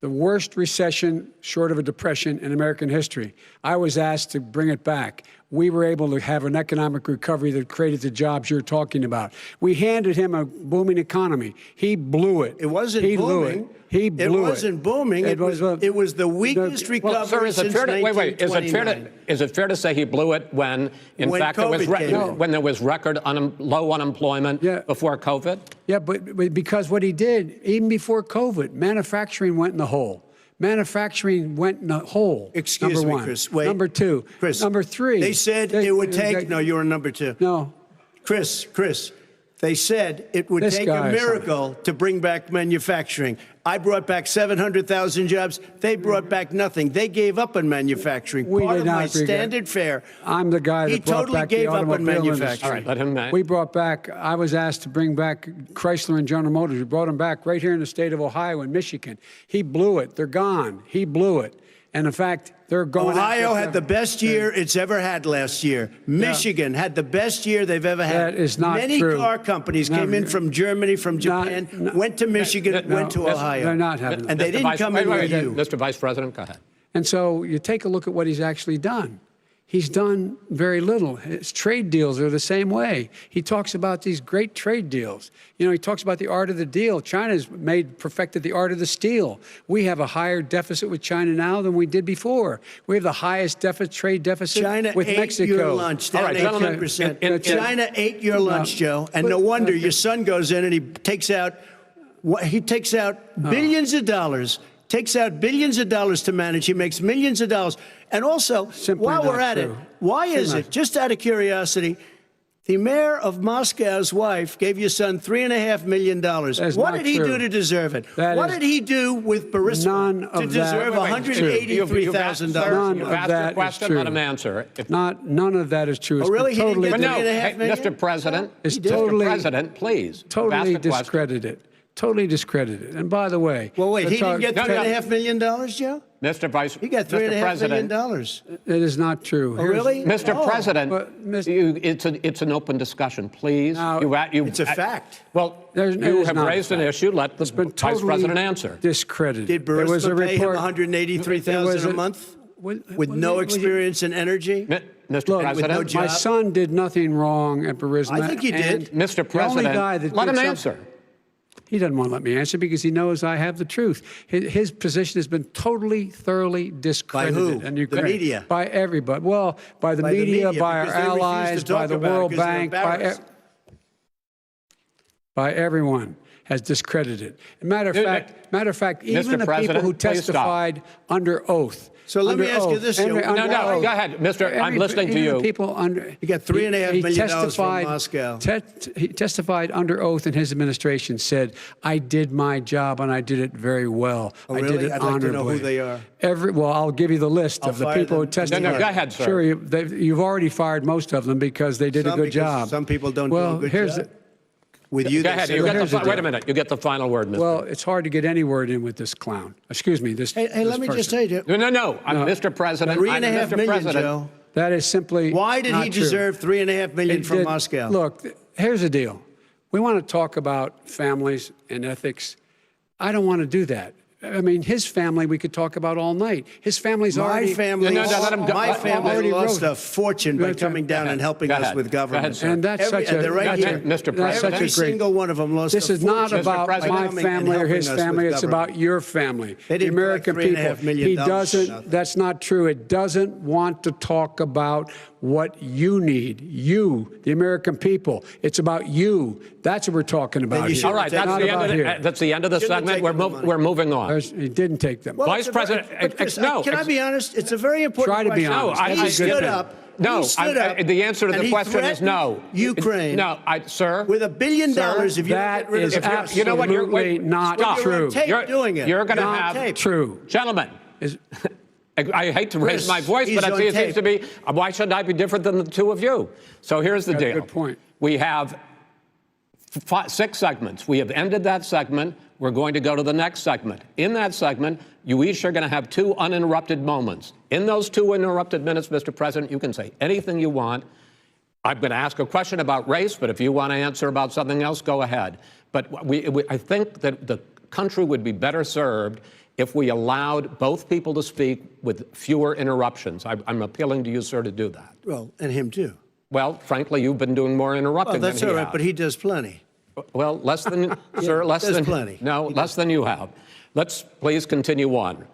the worst recession short of a depression in American history. I was asked to bring it back. We were able to have an economic recovery that created the jobs you're talking about. We handed him a booming economy. He blew it. It wasn't booming. He blew it. It wasn't booming. It was the weakest recovery since 1929. Is it fair to say he blew it when fact, when there was record low unemployment before COVID? Yeah, but because what he did, even before COVID, manufacturing went in the hole. Manufacturing went in a hole. Excuse number me, one. Chris. Wait. Number two. Chris. Number three. They said it would take. No, you were number two. No. Chris. They said it would This take a guy is miracle to bring back manufacturing. I brought back 700,000 jobs. They brought back nothing. They gave up on manufacturing. We Part did of not my agree. standard fare. I'm the guy that He brought totally back gave the up on automobile manufacturing. All right, let him. We brought back, I was asked to bring back Chrysler and General Motors. We brought them back right here in the state of Ohio and Michigan. He blew it. They're gone. He blew it. And in fact, they're going. Ohio had the best year it's ever had last year. Michigan had the best year they've ever had. That is not Many true. car companies No, came in from Germany, from Japan, went to Michigan, went to Ohio. They're not having And they didn't come in with you. Mr. Vice President, go ahead. And so you take a look at what he's actually done. He's done very little. His trade deals are the same way. He talks about these great trade deals. You know, he talks about the art of the deal. China's perfected the art of the steal. We have a higher deficit with China now than we did before. We have the highest trade deficit China with ate Mexico. your lunch, down All right, gentlemen, 18%. China ate your lunch, Joe. And no wonder your son goes in and he takes out billions of dollars. Takes out billions of dollars to manage. He makes millions of dollars. And also, Simply while we're not at true. it, why is Simply it, just out of curiosity, the mayor of Moscow's wife gave your son $3.5 million. That's What not did he true. do to deserve it? That What is did he do with Burisma none to of that- deserve Wait, $183,000? None You've of asked that your is question, true. let him answer. None of that is true. It's Oh, really? been He didn't totally, get But no, $3.5 hey, million? Mr. President, It's Mr. totally- President, please. totally ask a question. discredited. Totally discredited. And by the way, Well, wait, he let's didn't get talk- $3.5 million, Joe? Mr. Vice, He got Mr. $3.5 million. President, It is not true. Oh, really? Mr. Oh. President, But, Mr. it's an open discussion, please. Now, It's a fact. Well, There's- it you is have not a raised an fact. issue. Let the It's been Vice totally President answer. discredited. Did There was a Burisma pay him report. $183,000 a month with no experience in energy? Mr. Look, President, no job. My son did nothing wrong at Burisma. I think he did. and Mr. the only guy President, that let did him something- answer. He doesn't want to let me answer because he knows I have the truth. His position has been totally, thoroughly discredited. who? And The media? By everybody. Well, by the By the media, media, by our because they refuse to allies, talk by the about it World because they're Bank, embarrassed. by everyone has discredited. Matter of fact, even Mr. the President, people who please stop. testified under oath. So let me under ask you oath, this, under- Joe. under No, oath. go ahead, Mr. I'm listening to Even you. the people under. He got $3.5 million from testified- Moscow. He testified under oath in his administration, said, I did my job and I did it very well. Oh, I really? did it I'd like to know honorably. who they are. Well, I'll give you the list I'll of the fire people who them. testified. No, go ahead, sir. Sure, you've already fired most of them because they did a Some good because job. some people don't do a well, good here's job. With you, Go they ahead. say- You get here's the, the wait a deal. minute. You get the final word, Mr. Well, it's hard to get any word in with this clown. Excuse me, this. Hey, this let me just person. tell you, No. I'm Mr. President. I'm $3.5 Mr. million, President. Joe. That is simply Why did not he true. deserve $3.5 million It from did- Moscow? Look, here's the deal. We want to talk about families and ethics. I don't want to do that. I mean, his family we could talk about all night. His family's My already. family, No, let him go. my family already lost wrote- a fortune by That's coming right. down Go and ahead. helping Go us ahead. with Go ahead, government. sir. And that's Every- such a. they're right That's here. it, Mr. That's President. such Every a great. single one of them lost This a is not fortune about by President. my coming and family or helping his us family. with It's government. about your family, They the didn't American collect people. $3.5 million He for doesn't. nothing. That's not true. It doesn't want to talk about what you need. You, the American people. It's about you. That's what we're talking about. you here. should All right, Not that's the end of the Shouldn't have segment. taken the money. We're moving on. He didn't take them. Well, Vice it's a very- President, but Chris, no, can I be honest? It's a very important Try to be question. honest. No, He I stood get it. up. No, he stood up, the answer to and the he question is no. threatened Ukraine. No, sir. With $1 billion, if you don't that get rid of is the press. absolutely You know what? Wait, not stop. You're on true. tape doing it. You're going to You're on have tape. True. Gentlemen. Is- I hate to raise Chris, my voice, he's but on it seems tape. to be, why should I be different than the two of you? So here's the Got a deal. good point. We have 6 segments. We have ended that segment. We're going to go to the next segment. In that segment, you each are going to have 2 uninterrupted moments. In those 2 uninterrupted minutes, Mr. President, you can say anything you want. I'm going to ask a question about race, but if you want to answer about something else, go ahead. But I think that the country would be better served if we allowed both people to speak with fewer interruptions. I'm appealing to you, sir, to do that. Well, and him too. Well, frankly, you've been doing more interrupting Oh, that's than all he right, has. but he does plenty. Well, less than, sir, less there's than. plenty. No, less than you have. Let's please continue on.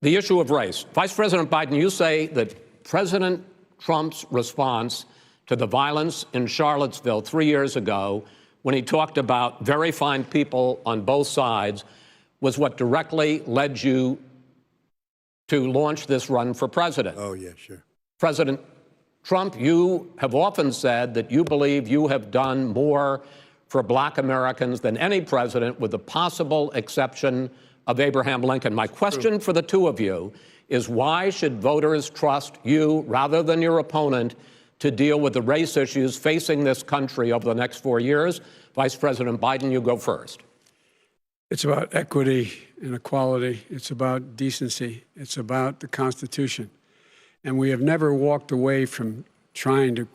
The issue of race. Vice President Biden, you say that President Trump's response to the violence in Charlottesville 3 years ago, when he talked about very fine people on both sides, was what directly led you to launch this run for president. Oh, yeah, sure. President Trump, you have often said that you believe you have done more for Black Americans than any president, with the possible exception of Abraham Lincoln. My question for the two of you is, why should voters trust you rather than your opponent to deal with the race issues facing this country over the next 4 years? Vice President Biden, you go first. It's about equity and equality. It's about decency. It's about the Constitution. And we have never walked away from trying to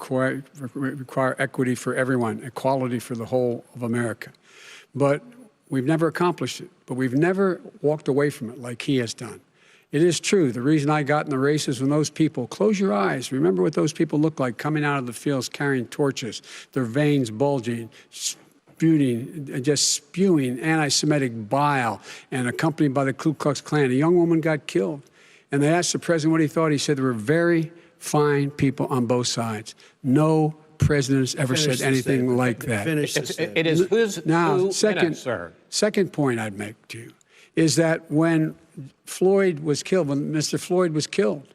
require equity for everyone, equality for the whole of America. But we've never accomplished it. But we've never walked away from it like he has done. It is true. The reason I got in the race is when those people, close your eyes, remember what those people look like coming out of the fields carrying torches, their veins bulging, just spewing anti-Semitic bile, and accompanied by the Ku Klux Klan. A young woman got killed. And they asked the president what he thought. He said there were very fine people on both sides. No president has ever said anything like that. It is whose Now, 2 minutes, sir. second point I'd make to you is that when Floyd was killed, when Mr. Floyd was killed,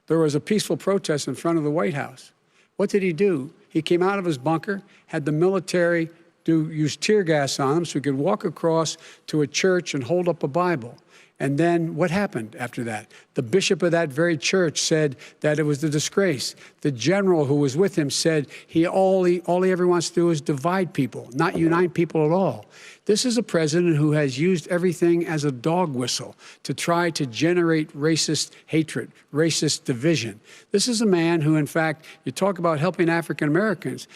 there was a peaceful protest in front of the White House. What did he do? He came out of his bunker, had the military use tear gas on him so he could walk across to a church and hold up a Bible. And then what happened after that? The bishop of that very church said that it was a disgrace. The general who was with him said all he ever wants to do is divide people, not unite people at all. This is a president who has used everything as a dog whistle to try to generate racist hatred, racist division. This is a man who, in fact, you talk about helping African Americans.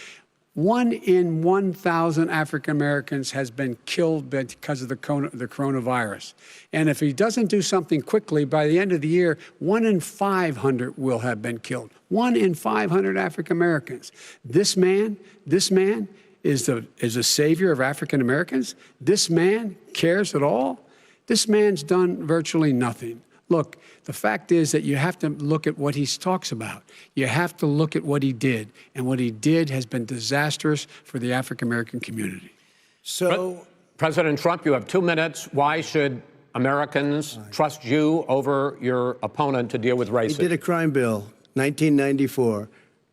1 in 1,000 African Americans has been killed because of the coronavirus. And if he doesn't do something quickly, by the end of the year, 1 in 500 will have been killed. 1 in 500 African Americans. This man is the savior of African Americans. This man cares at all. This man's done virtually nothing. Look, the fact is that you have to look at what he talks about. You have to look at what he did. And what he did has been disastrous for the African-American community. So, President Trump, you have 2 minutes. Why should Americans trust you over your opponent to deal with racism? he did a crime bill, 1994,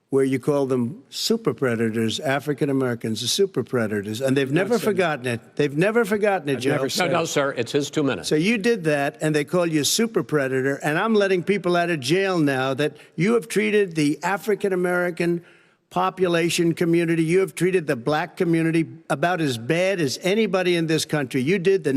where you call them super predators, African Americans, the super predators, and they've never forgotten it. They've never forgotten it, Joe. No, sir, it's his 2 minutes. So you did that, and they call you a super predator, and I'm letting people out of jail now that you have treated the African American population community, you have treated the black community about as bad as anybody in this country. You did the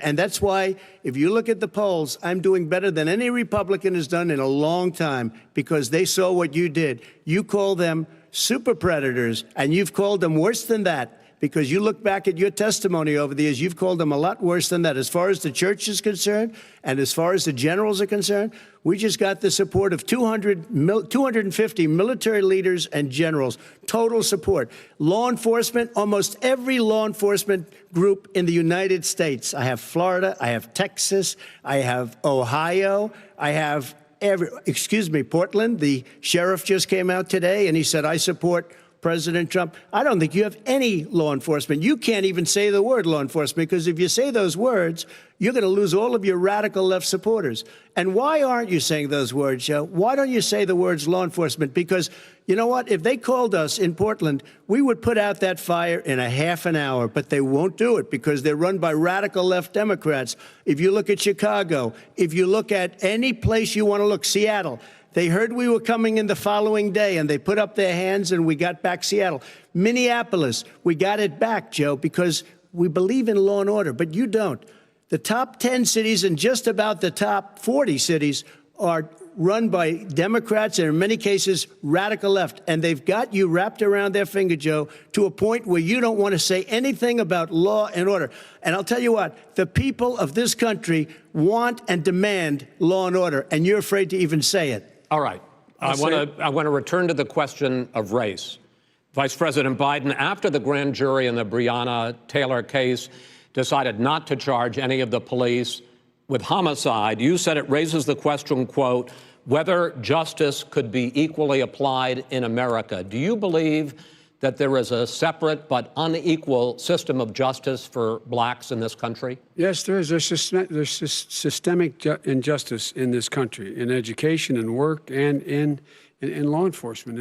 and that's why, if you look at the polls, I'm doing better than any Republican has done in a long time, because they saw what you did. You call them super predators, and you've called them worse than that, because you look back at your testimony over the years, you've called them a lot worse than that. As far as the church is concerned, and as far as the generals are concerned, we just got the support of 250 military leaders and generals, total support. Law enforcement, almost every law enforcement group in the United States. I have Florida, I have Texas, I have Ohio, I have Portland. The sheriff just came out today and he said, I support President Trump. I don't think you have any law enforcement. You can't even say the word law enforcement, because if you say those words, you're going to lose all of your radical left supporters. And why aren't you saying those words, Joe? Why don't you say the words law enforcement? Because you know what? If they called us in Portland, we would put out that fire in a half an hour, but they won't do it because they're run by radical left Democrats. If you look at Chicago, if you look at any place you want to look, Seattle, they heard we were coming in the following day, and they put up their hands, and we got back Seattle. Minneapolis, we got it back, Joe, because we believe in law and order, but you don't. The top 10 cities and just about the top 40 cities are run by Democrats and, in many cases, radical left. And they've got you wrapped around their finger, Joe, to a point where you don't want to say anything about law and order. And I'll tell you what, the people of this country want and demand law and order, and you're afraid to even say it. All right. I want to return to the question of race. Vice President Biden, after the grand jury in the Breonna Taylor case decided not to charge any of the police with homicide, you said it raises the question, quote, whether justice could be equally applied in America. Do you believe that there is a separate but unequal system of justice for blacks in this country? Yes, there is. There's systemic injustice in this country, in education and work and in law enforcement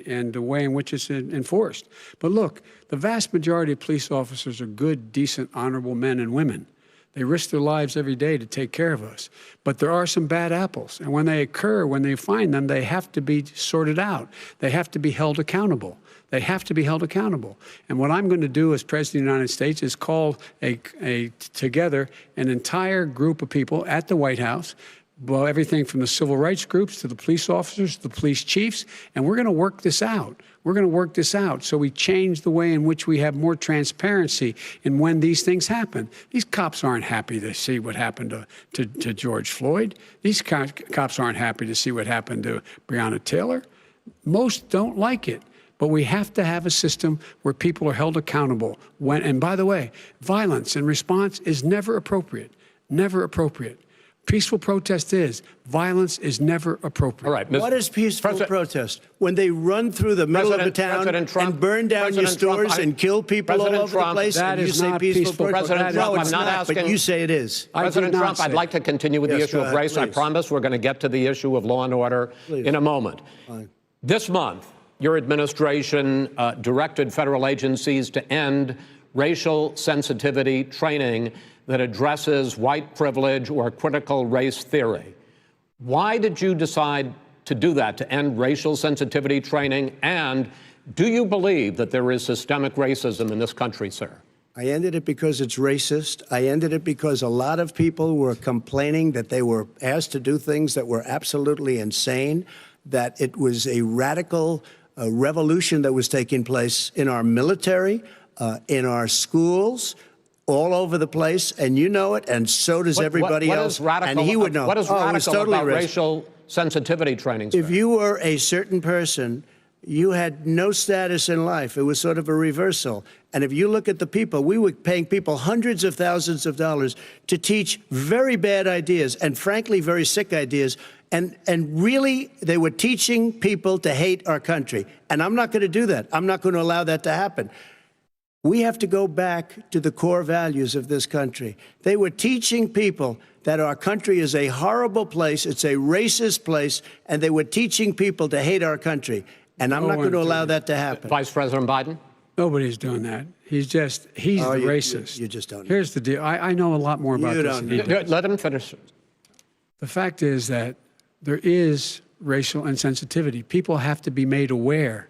and the way in which it's enforced. But look, the vast majority of police officers are good, decent, honorable men and women. They risk their lives every day to take care of us. But there are some bad apples. And when they occur, when they find them, they have to be sorted out. They have to be held accountable. They have to be held accountable. And what I'm going to do as President of the United States is call together an entire group of people at the White House, well, everything from the civil rights groups to the police officers, to the police chiefs, and we're going to work this out. We're going to work this out so we change the way in which we have more transparency in when these things happen. These cops aren't happy to see what happened to George Floyd. These cops aren't happy to see what happened to Breonna Taylor. Most don't like it. But we have to have a system where people are held accountable. And by the way, violence in response is never appropriate. Never appropriate. Peaceful protest is. Violence is never appropriate. All right. What is peaceful protest? When they run through the middle of the town and burn down your stores and kill people all over the place, and you say peaceful protest? President Trump, no, it's not, but you say it is. President Trump, I'd like to continue with the issue of race. I promise we're going to get to the issue of law and order in a moment. Fine. This month, your administration directed federal agencies to end racial sensitivity training that addresses white privilege or critical race theory. Why did you decide to do that, to end racial sensitivity training? And do you believe that there is systemic racism in this country, sir? I ended it because it's racist. I ended it because a lot of people were complaining that they were asked to do things that were absolutely insane, that it was a radical revolution that was taking place in our military, in our schools, all over the place, and you know it, and so does everybody else. And he would know. What is radical totally about racial sensitivity training, sir? If you were a certain person, you had no status in life. It was sort of a reversal. And if you look at the people, we were paying people hundreds of thousands of dollars to teach very bad ideas and, frankly, very sick ideas. And really, they were teaching people to hate our country. And I'm not going to do that. I'm not going to allow that to happen. We have to go back to the core values of this country. They were teaching people that our country is a horrible place, it's a racist place, and they were teaching people to hate our country. And I'm not going to allow that to happen. Vice President Biden? Nobody's doing that. He's the racist. You just don't know. Here's the deal. I know a lot more about this than he does. Let him finish. The fact is that there is racial insensitivity. People have to be made aware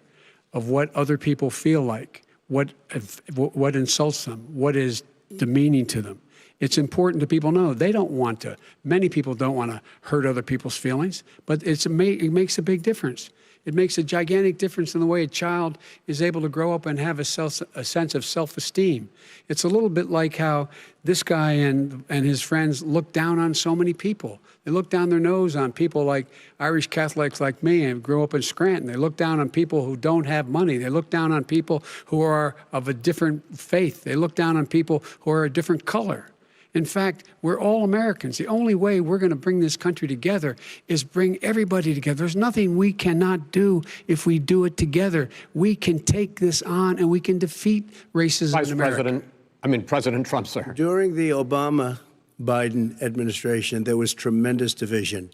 of what other people feel like, what insults them, what is demeaning to them. It's important to people know they don't want to. Many people don't want to hurt other people's feelings, but it makes a big difference. It makes a gigantic difference in the way a child is able to grow up and have a sense of self-esteem. It's a little bit like how this guy and his friends look down on so many people. They look down their nose on people like Irish Catholics like me and grew up in Scranton. They look down on people who don't have money. They look down on people who are of a different faith. They look down on people who are a different color. In fact, we're all Americans. The only way we're going to bring this country together is bring everybody together. There's nothing we cannot do if we do it together. We can take this on and we can defeat racism in America. President Trump, sir. During the Obama-Biden administration, there was tremendous division.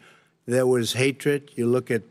There was hatred. You look at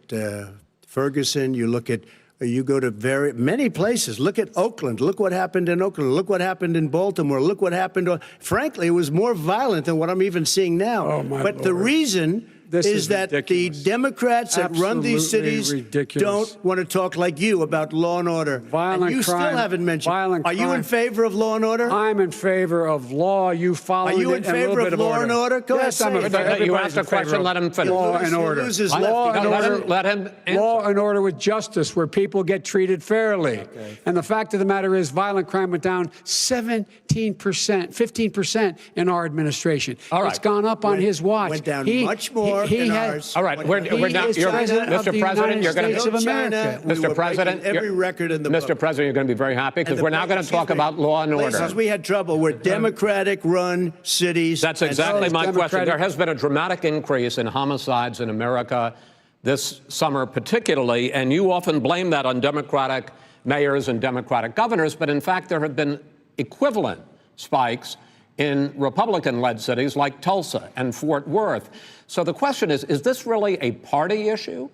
Ferguson, you go to many places. Look at Oakland. Look what happened in Oakland. Look what happened in Baltimore. Look what happened. Frankly, it was more violent than what I'm even seeing now. Oh, my But Lord. the reason is that ridiculous. the Democrats that run these cities ridiculous. don't want to talk like you about law and order. Violent and you crime, still haven't mentioned. violent Are you crime. in favor of law and order? I'm in favor of law. You follow it. Are you in favor of law and order? Go ahead, Yes, I'm say in it. favor. You Everybody's asked a in favor question, of let him finish. Law and He order. loses Law left. and Let order. let him answer. Law and order with justice, where people get treated fairly. Okay. And the fact of the matter is, violent crime went down 15% in our administration. All right. It's gone up on his watch. Went down much more in ours. All right, we're now. He is president of the Mr. President, United you're going States of to. America. We Mr. were President, breaking every record in the Mr. book. President, you're going to be very happy because And we're now going to talk about law and order. Places we had trouble were Democratic-run cities. That's and exactly so- my question. Democratic- There has been a dramatic increase in homicides in America this summer particularly, and you often blame that on Democratic mayors and Democratic governors, but in fact, there have been equivalent spikes in Republican-led cities like Tulsa and Fort Worth. So the question is this really a party issue?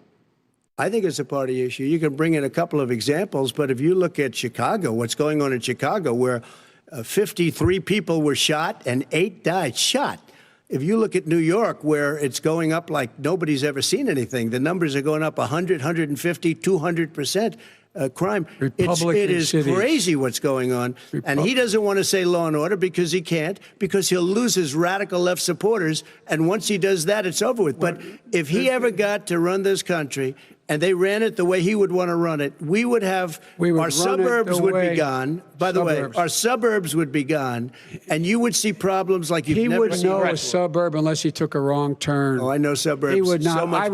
I think it's a party issue. You can bring in a couple of examples, but if you look at Chicago, what's going on in Chicago, where 53 people were shot and 8 died shot. If you look at New York, where it's going up like nobody's ever seen anything, the numbers are going up 100, 150, 200%. Crime. It is crazy what's going on. And he doesn't want to say law and order because he can't, because he'll lose his radical left supporters. And once he does that, it's over with. But if he ever got to run this country and they ran it the way he would want to run it, we would have our suburbs would be gone. By the way, our suburbs would be gone, and you would see problems like you've never seen. He would know a suburb unless he took a wrong turn. Oh, I know suburbs. He would not. So much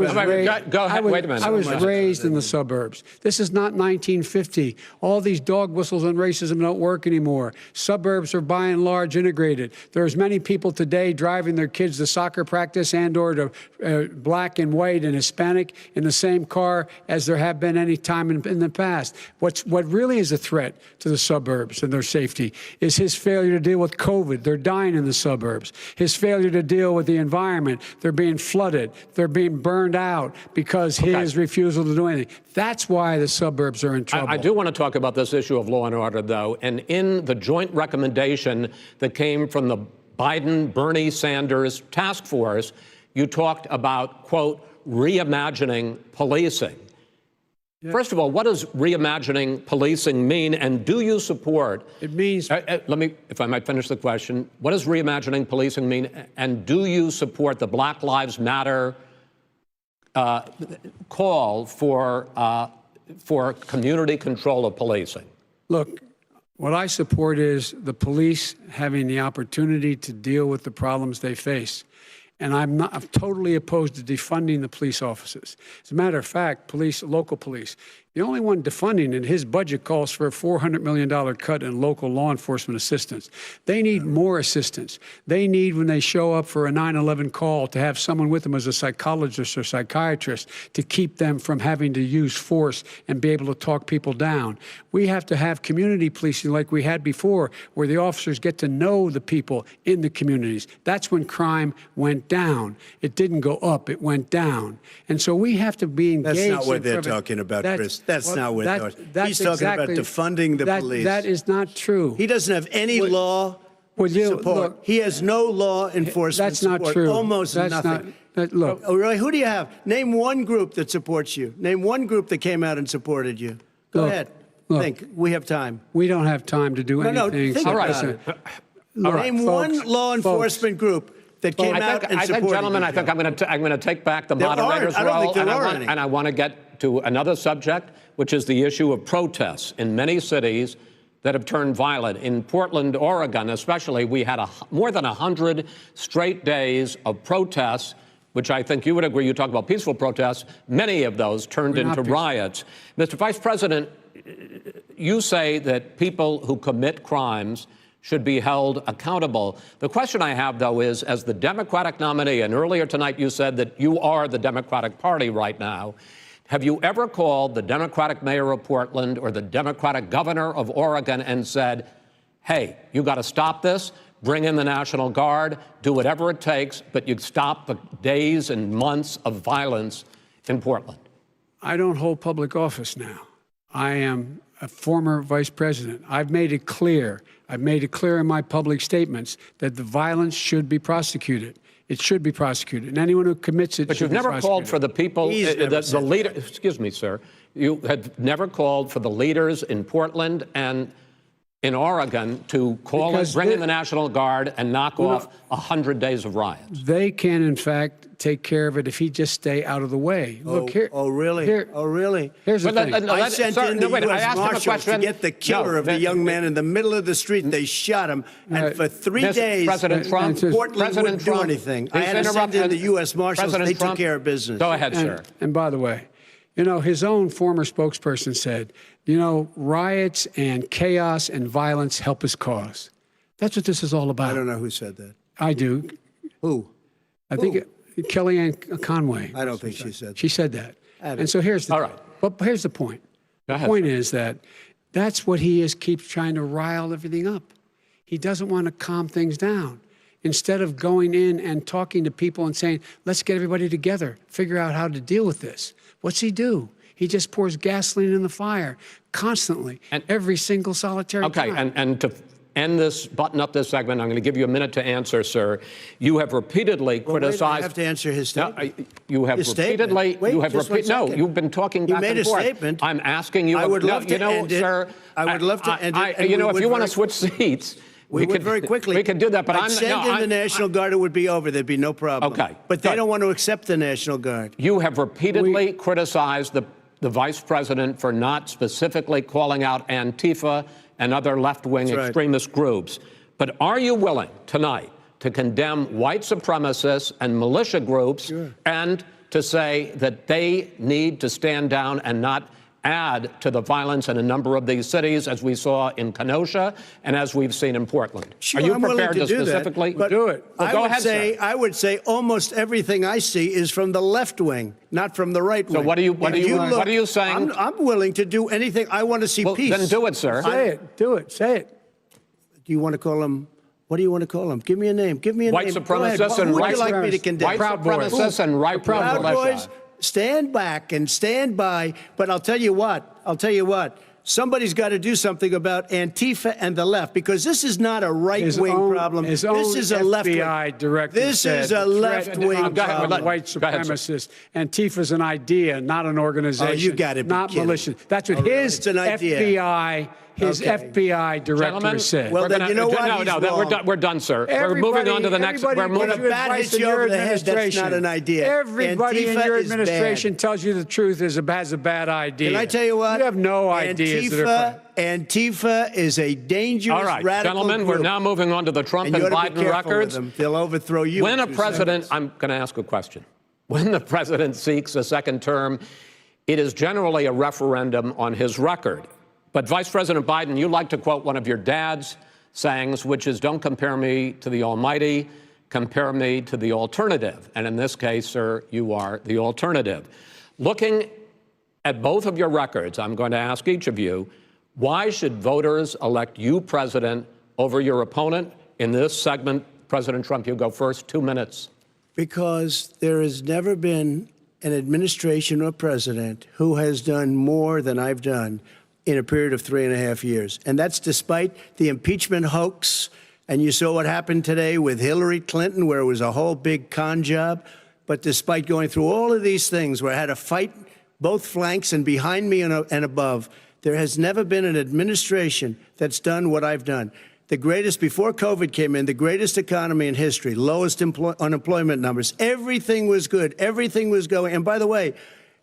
Go ahead. Wait a minute. I was raised in the suburbs. This is not 1950. All these dog whistles and racism don't work anymore. Suburbs are by and large integrated. There's many people today driving their kids to soccer practice and or to black and white and Hispanic in the same car as there have been any time in the past. What really is a threat to the suburbs and their safety is his failure to deal with COVID. They're dying in the suburbs. His failure to deal with the environment. They're being flooded. They're being burned out because his refusal to do anything. That's why the suburbs are in trouble. I do want to talk about this issue of law and order, though. And in the joint recommendation that came from the Biden-Bernie Sanders task force, you talked about, quote, reimagining policing. Yeah. First of all, what does reimagining policing mean, and do you support? It means. Let me, if I might finish the question. What does reimagining policing mean, and do you support the Black Lives Matter call for community control of policing? Look, what I support is the police having the opportunity to deal with the problems they face. And I'm totally opposed to defunding the police offices. As a matter of fact, local police, the only one defunding it, his budget calls for a $400 million cut in local law enforcement assistance. They need more assistance. They need, when they show up for a 9/11 call, to have someone with them as a psychologist or psychiatrist to keep them from having to use force and be able to talk people down. We have to have community policing like we had before, where the officers get to know the people in the communities. That's when crime went down. It didn't go up, it went down. And so we have to be engaged. That's not what they're talking about, Chris. That's not what they're talking about. He's talking about defunding the police. That is not true. He doesn't have any law support. Look, he has no law enforcement support. That's not true. Almost nothing. Look. Oh, really? Who do you have? Name one group that supports you. Name one group that came out and supported you. Go ahead. Think. We have time. We don't have time to do anything. No, think about it. Name one law enforcement group that came out and supported gentlemen, you. I think I'm going to take back the moderator's role. I don't think there are any. And I want to get to another subject, which is the issue of protests in many cities that have turned violent. In Portland, Oregon, especially, we had more than 100 straight days of protests, which I think you would agree. You talk about peaceful protests. Many of those turned into riots. Mr. Vice President, you say that people who commit crimes should be held accountable. The question I have, though, is, as the Democratic nominee, and earlier tonight you said that you are the Democratic Party right now, have you ever called the Democratic mayor of Portland or the Democratic governor of Oregon and said, hey, you got to stop this, bring in the National Guard, do whatever it takes, but you stop the days and months of violence in Portland? I don't hold public office now. I am a former vice president. I've made it clear. I've made it clear in my public statements that the violence should be prosecuted. It should be prosecuted, and anyone who commits it. But you've never called for the people, the leader. Excuse me, sir. You have never called for the leaders in Portland and in Oregon to bring in the National Guard and knock off 100 days of riots. They can, in fact, take care of it if he just stay out of the way. Look here. Oh, really? Really? Here's the thing. I sent in the U.S. Marshals to get the killer of the young man in the middle of the street. They shot him, and for 3 days, President Trump, Portland wouldn't do anything. I had to send in the U.S. Marshals. They took care of business. Go ahead, sir. And by the way, you know, his own former spokesperson said, you know, riots and chaos and violence help his cause. That's what this is all about. I don't know who said that. I do. Who? I think Kellyanne Conway. I don't think she said that. She said that. And so here's the point. The point is that That's what he is, keeps trying to rile everything up. He doesn't want to calm things down. Instead of going in and talking to people and saying, let's get everybody together, figure out how to deal with this. What's he do? He just pours gasoline in the fire constantly, and every single solitary time. And to end this, button up this segment, I'm going to give you a minute to answer, sir. You have repeatedly criticized. I have to answer his statement. No, you have his repeatedly. Statement. Wait, you have just 1 second. No, you've been talking back made and a forth. Statement. I'm asking you. I would love to you know, end it. sir. I would love to end it. And you know, we if would you want to very- switch seats. We could very quickly. We could do that, but I'd send in the National Guard, it would be over. There'd be no problem. Okay. But they Good. don't want to accept the National Guard. You have repeatedly criticized the vice president for not specifically calling out Antifa and other left-wing That's right. extremist groups. But are you willing tonight to condemn white supremacists and militia groups and to say that they need to stand down and not add to the violence in a number of these cities, as we saw in Kenosha and as we've seen in Portland? Sure, Are you I'm willing prepared to do that, specifically but do it? Well, go ahead, sir. I would say almost everything I see is from the left wing, not from the right wing. So what are you If saying? I'm willing to do anything. I want to see Well, peace. then do it, sir. Say it. Do it. Say it. Do you want to call him? What do you want to call him? Give me a name. Give me a White name. Go ahead. supremacists and Who would white you like me to condemn? White Proud Boys. supremacists and right Proud militia. Boys, stand back and stand by. But I'll tell you what. Somebody's got to do something about Antifa and the left, because this is not a right-wing problem. His This own is a left-wing. FBI director This said is a the threat left-wing of Go ahead, problem. white Go ahead, sir. supremacists. Antifa's an idea, not an organization. Oh, you gotta be not kidding. militia. That's what Oh, really? his It's an idea. FBI director Gentlemen, said. Well, we're then gonna- you know what? No, He's no, wrong. we're done, sir. We're moving on to the next. Everybody We're moving. gives you bat advice hits in you your over the head, that's administration. not an idea. Everybody in Antifa your is administration bad. tells you the truth has a bad idea. Can I tell you what? You have no ideas. Antifa is a dangerous All right, radical gentlemen, group. we're now moving on to the Trump And and you ought to be Biden careful records. with them. They'll overthrow you. When in a 2 president, seconds. I'm going to ask a question. When the president seeks a second term, it is generally a referendum on his record. But Vice President Biden, you like to quote one of your dad's sayings, which is, don't compare me to the Almighty, compare me to the alternative. And in this case, sir, you are the alternative. Looking at both of your records, I'm going to ask each of you, why should voters elect you president over your opponent? In this segment, President Trump, you go first, 2 minutes. Because there has never been an administration or president who has done more than I've done in a period of 3.5 years. And that's despite the impeachment hoax. And you saw what happened today with Hillary Clinton, where it was a whole big con job. But despite going through all of these things, where I had to fight both flanks and behind me and above, there has never been an administration that's done what I've done. The greatest, before COVID came in, the greatest economy in history, lowest unemployment numbers. Everything was good. Everything was going. And by the way,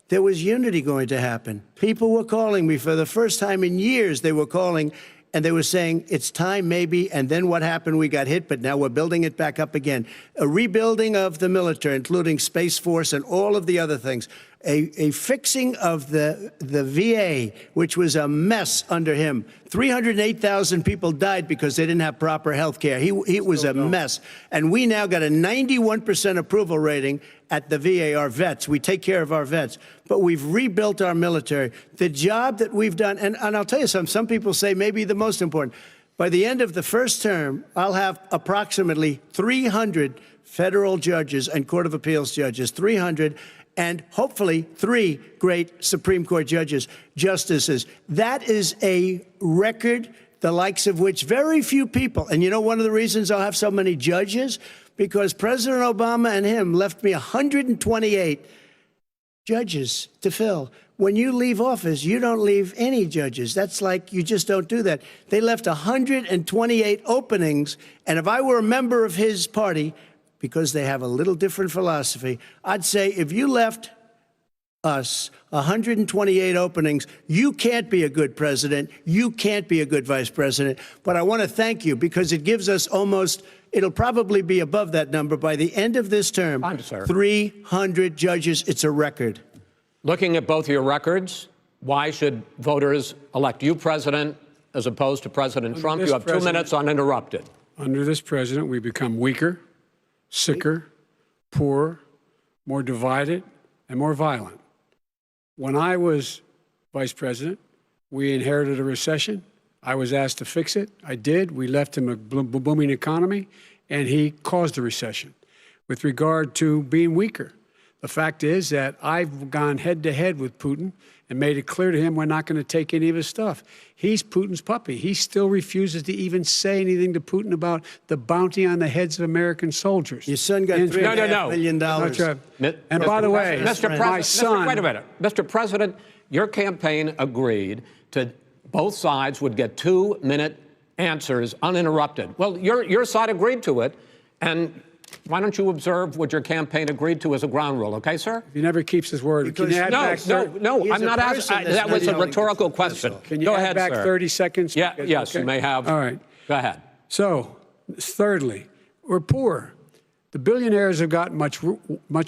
there was unity going to happen. People were calling me for the first time in years. They were calling and they were saying, it's time maybe. And then what happened? We got hit, but now we're building it back up again. A rebuilding of the military, including Space Force and all of the other things. A fixing of the VA, which was a mess under him. 308,000 people died because they didn't have proper health care. He was a mess. And we now got a 91% approval rating at the VA, our vets. We take care of our vets. But we've rebuilt our military. The job that we've done, and I'll tell you something, some people say maybe the most important. By the end of the first term, I'll have approximately 300 federal judges and Court of Appeals judges, 300, and hopefully 3 great Supreme Court justices. That is a record, the likes of which very few people, and you know one of the reasons I'll have so many judges? Because President Obama and him left me 128 judges to fill. When you leave office, you don't leave any judges. That's like, you just don't do that. They left 128 openings, and if I were a member of his party, because they have a little different philosophy, I'd say if you left us 128 openings, you can't be a good president, you can't be a good vice president. But I want to thank you because it gives us almost, it'll probably be above that number by the end of this term. 300 judges, it's a record. Looking at both your records, why should voters elect you president as opposed to President Trump? You have 2 minutes uninterrupted. Under this president, we become weaker, sicker, poorer, more divided, and more violent. When I was vice president, We inherited a recession. I was asked to fix it. I did. We left him a booming economy, and he caused a recession. With regard to being weaker, the fact is that I've gone head-to-head with Putin and made it clear to him we're not going to take any of his stuff. He's Putin's puppy. He still refuses to even say anything to Putin about the bounty on the heads of American soldiers. Your son got $3.5 million. And by the way, my son... Wait a minute. Mr. President, your campaign agreed to both sides would get 2-minute answers uninterrupted. Well, your side agreed to it, and why don't you observe what your campaign agreed to as a ground rule, okay, sir? He never keeps his word. Can you add back No, I'm not asking. That was a rhetorical question. Can you Go add ahed, back sir. 30 seconds? Yeah, yes, okay. You may have. All right. Go ahead. So, thirdly, we're poor. The billionaires have gotten much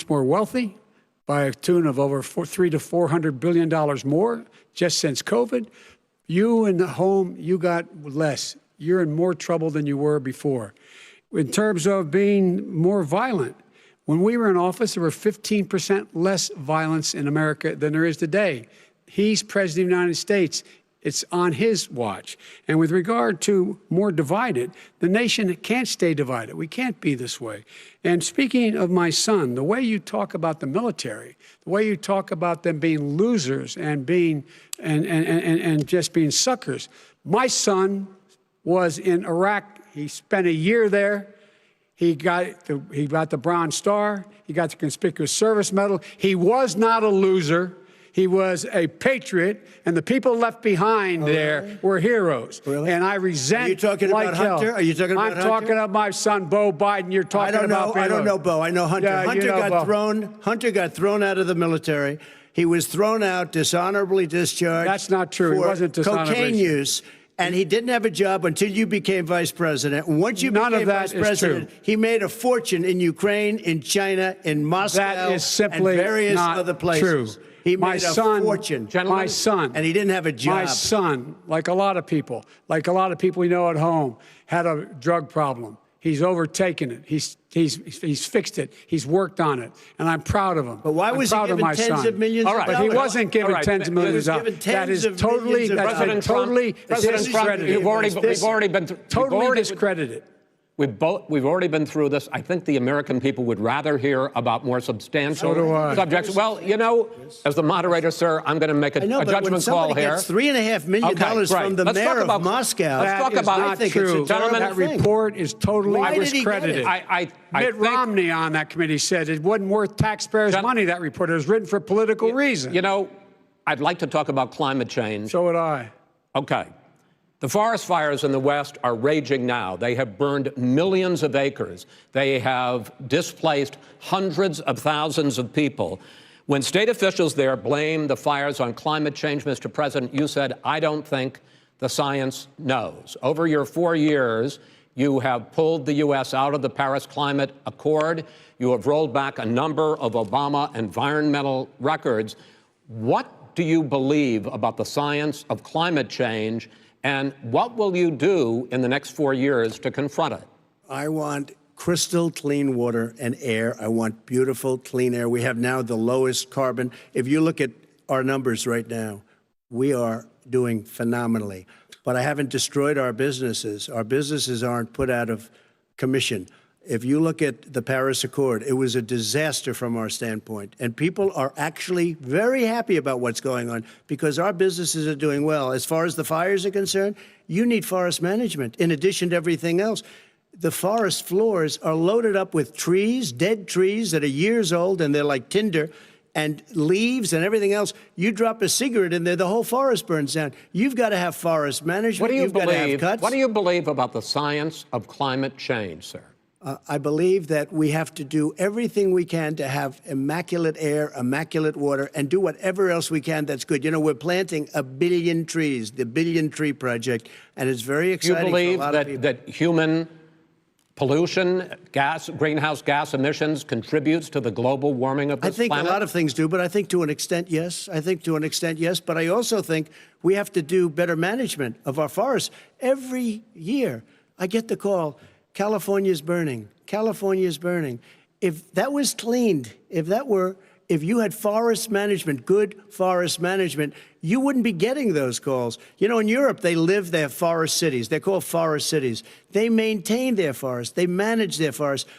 more wealthy by a tune of over $300 to $400 billion more just since COVID. You in the home, you got less. You're in more trouble than you were before. In terms of being more violent, when we were in office, there were 15% less violence in America than there is today. He's president of the United States. It's on his watch. And with regard to more divided, the nation can't stay divided. We can't be this way. And speaking of my son, the way you talk about the military, the way you talk about them being losers and being and just being suckers. My son was in Iraq. He spent a year there. He got the Bronze Star. He got the Conspicuous Service Medal. He was not a loser. He was a patriot, and the people left behind there were heroes. Really? And I resent. Are you talking like about Hunter? hell. Are you talking about Hunter? I'm talking about my son, Beau Biden. You're talking about. I don't know Beau. I know Hunter. Yeah, Hunter you know got Beau. Hunter got thrown out of the military. He was thrown out, dishonorably discharged. That's not true. He for wasn't dishonorably cocaine use. And he didn't have a job until you became vice president. And once you became vice president, he made a fortune in Ukraine, in China, in Moscow, that is simply and various not other places. True. He my made son, a fortune. My son. And he didn't have a job. My son, like a lot of people we know at home, had a drug problem. He's overtaken it. He's fixed it. He's worked on it, and I'm proud of him. But why was he given tens of millions of dollars? But he wasn't given tens of millions of dollars. That is totally discredited. We've already been totally discredited. We've already been through this. I think the American people would rather hear about more substantial subjects. Well, you know, as the moderator, sir, I'm going to make a judgment call here. Gets $3.5 million from the mayor of Moscow. Let's talk about not true. Gentlemen, that report is totally discredited. Mitt Romney on that committee said it wasn't worth taxpayers' money, that report. It was written for political reasons. You know, I'd like to talk about climate change. So would I. Okay. The forest fires in the West are raging now. They have burned millions of acres. They have displaced hundreds of thousands of people. When state officials there blame the fires on climate change, Mr. President, you said, I don't think the science knows. Over your 4 years, you have pulled the U.S. out of the Paris Climate Accord. You have rolled back a number of Obama environmental records. What do you believe about the science of climate change? And what will you do in the next 4 years to confront it? I want crystal clean water and air. I want beautiful, clean air. We have now the lowest carbon. If you look at our numbers right now, we are doing phenomenally. But I haven't destroyed our businesses. Our businesses aren't put out of commission. If you look at the Paris Accord, it was a disaster from our standpoint. And people are actually very happy about what's going on because our businesses are doing well. As far as the fires are concerned, you need forest management in addition to everything else. The forest floors are loaded up with trees, dead trees that are years old, and they're like tinder, and leaves and everything else. You drop a cigarette in there, the whole forest burns down. You've got to have forest management. What do you got to have cuts. What do you believe about the science of climate change, sir? I believe that we have to do everything we can to have immaculate air, immaculate water, and do whatever else we can that's good. You know, we're planting 1 billion trees, the Billion Tree Project, and it's very exciting for a lot of people. You believe that human pollution, greenhouse gas emissions contributes to the global warming of this planet? I think a lot of things do, but I think to an extent, yes. But I also think we have to do better management of our forests. Every year, I get the call, California's burning. California's burning. If that was cleaned, if that were if you had forest management, good forest management, you wouldn't be getting those calls. You know, in Europe, they have forest cities. They're called forest cities. They maintain their forests. They manage their forests.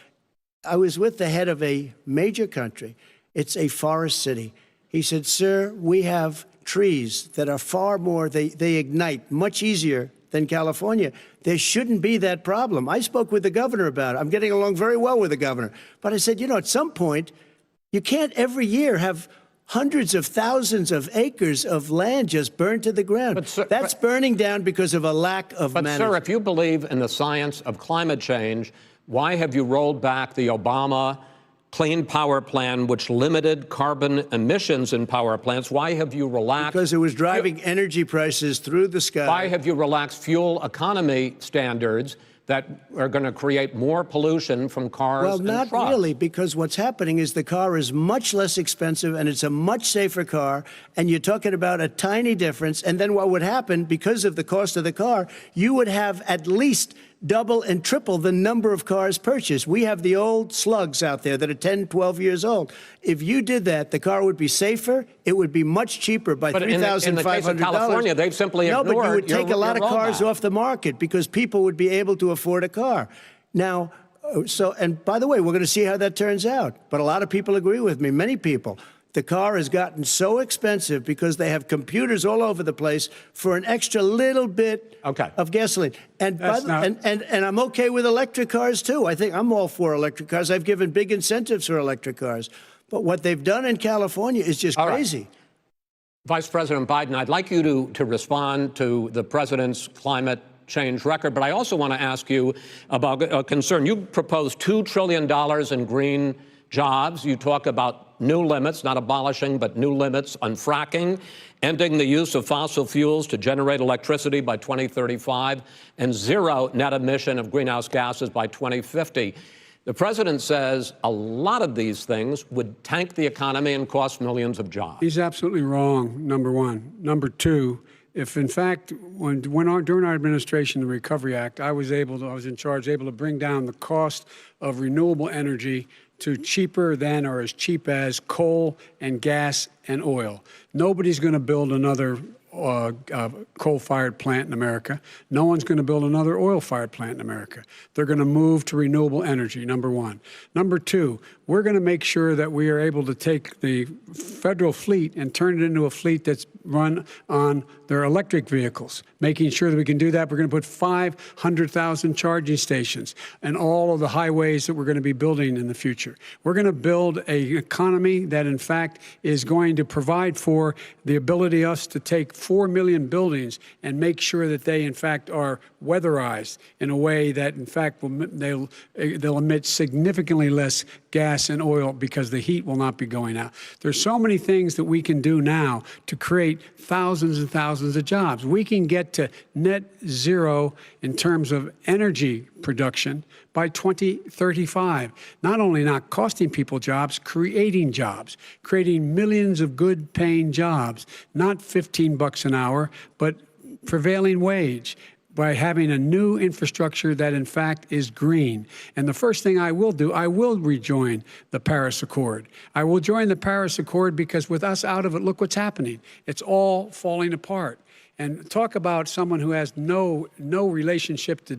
I was with the head of a major country. It's a forest city. He said, sir, we have trees that are far more, they ignite much easier than California. There shouldn't be that problem. I spoke with the governor about it. I'm getting along very well with the governor. But I said, you know, at some point, you can't every year have hundreds of thousands of acres of land just burned to the ground. But, sir, that's burning down because of a lack of management. But, sir, if you believe in the science of climate change, why have you rolled back the Obama Clean Power Plan, which limited carbon emissions in power plants? Why have you relaxed? Because it was driving energy prices through the sky. Why have you relaxed fuel economy standards that are going to create more pollution from cars Well, and not trucks? really, because what's happening is the car is much less expensive and it's a much safer car, and you're talking about a tiny difference. And then what would happen, because of the cost of the car, you would have at least double and triple the number of cars purchased. We have the old slugs out there that are 10, 12 years old. If you did that, the car would be safer. It would be much cheaper by $3,500. In the case of California, they've simply ignored No, but you would take your a lot of cars rollback. off the market because people would be able to afford a car. Now, and by the way, we're going to see how that turns out. But a lot of people agree with me, many people. The car has gotten so expensive because they have computers all over the place for an extra little bit of gasoline. And, and I'm okay with electric cars, too. I think I'm all for electric cars. I've given big incentives for electric cars. But what they've done in California is just crazy. Vice President Biden, I'd like you to respond to the president's climate change record, but I also want to ask you about a concern. You proposed $2 trillion in green jobs. You talk about new limits, not abolishing, but new limits on fracking, ending the use of fossil fuels to generate electricity by 2035, and zero net emission of greenhouse gases by 2050. The president says a lot of these things would tank the economy and cost millions of jobs. He's absolutely wrong, number one. Number two, if in fact, during our administration, the Recovery Act, I was in charge, able to bring down the cost of renewable energy to cheaper than or as cheap as coal and gas and oil. Nobody's going to build another coal-fired plant in America. No one's going to build another oil-fired plant in America. They're going to move to renewable energy, number one. Number two, we're going to make sure that we are able to take the federal fleet and turn it into a fleet that's run on their electric vehicles. Making sure that we can do that, we're going to put 500,000 charging stations and all of the highways that we're going to be building in the future. We're going to build an economy that, in fact, is going to provide for the ability of us to take 4 million buildings and make sure that they, in fact, are weatherized in a way that, in fact, they'll emit significantly less gas and oil because the heat will not be going out. There's so many things that we can do now to create thousands and thousands of jobs. We can get to net zero in terms of energy production by 2035. Not only not costing people jobs, creating millions of good paying jobs, not 15 bucks an hour, but prevailing wage, by having a new infrastructure that, in fact, is green. And the first thing I will do, I will rejoin the Paris Accord. I will join the Paris Accord because with us out of it, look what's happening. It's all falling apart. And talk about someone who has no relationship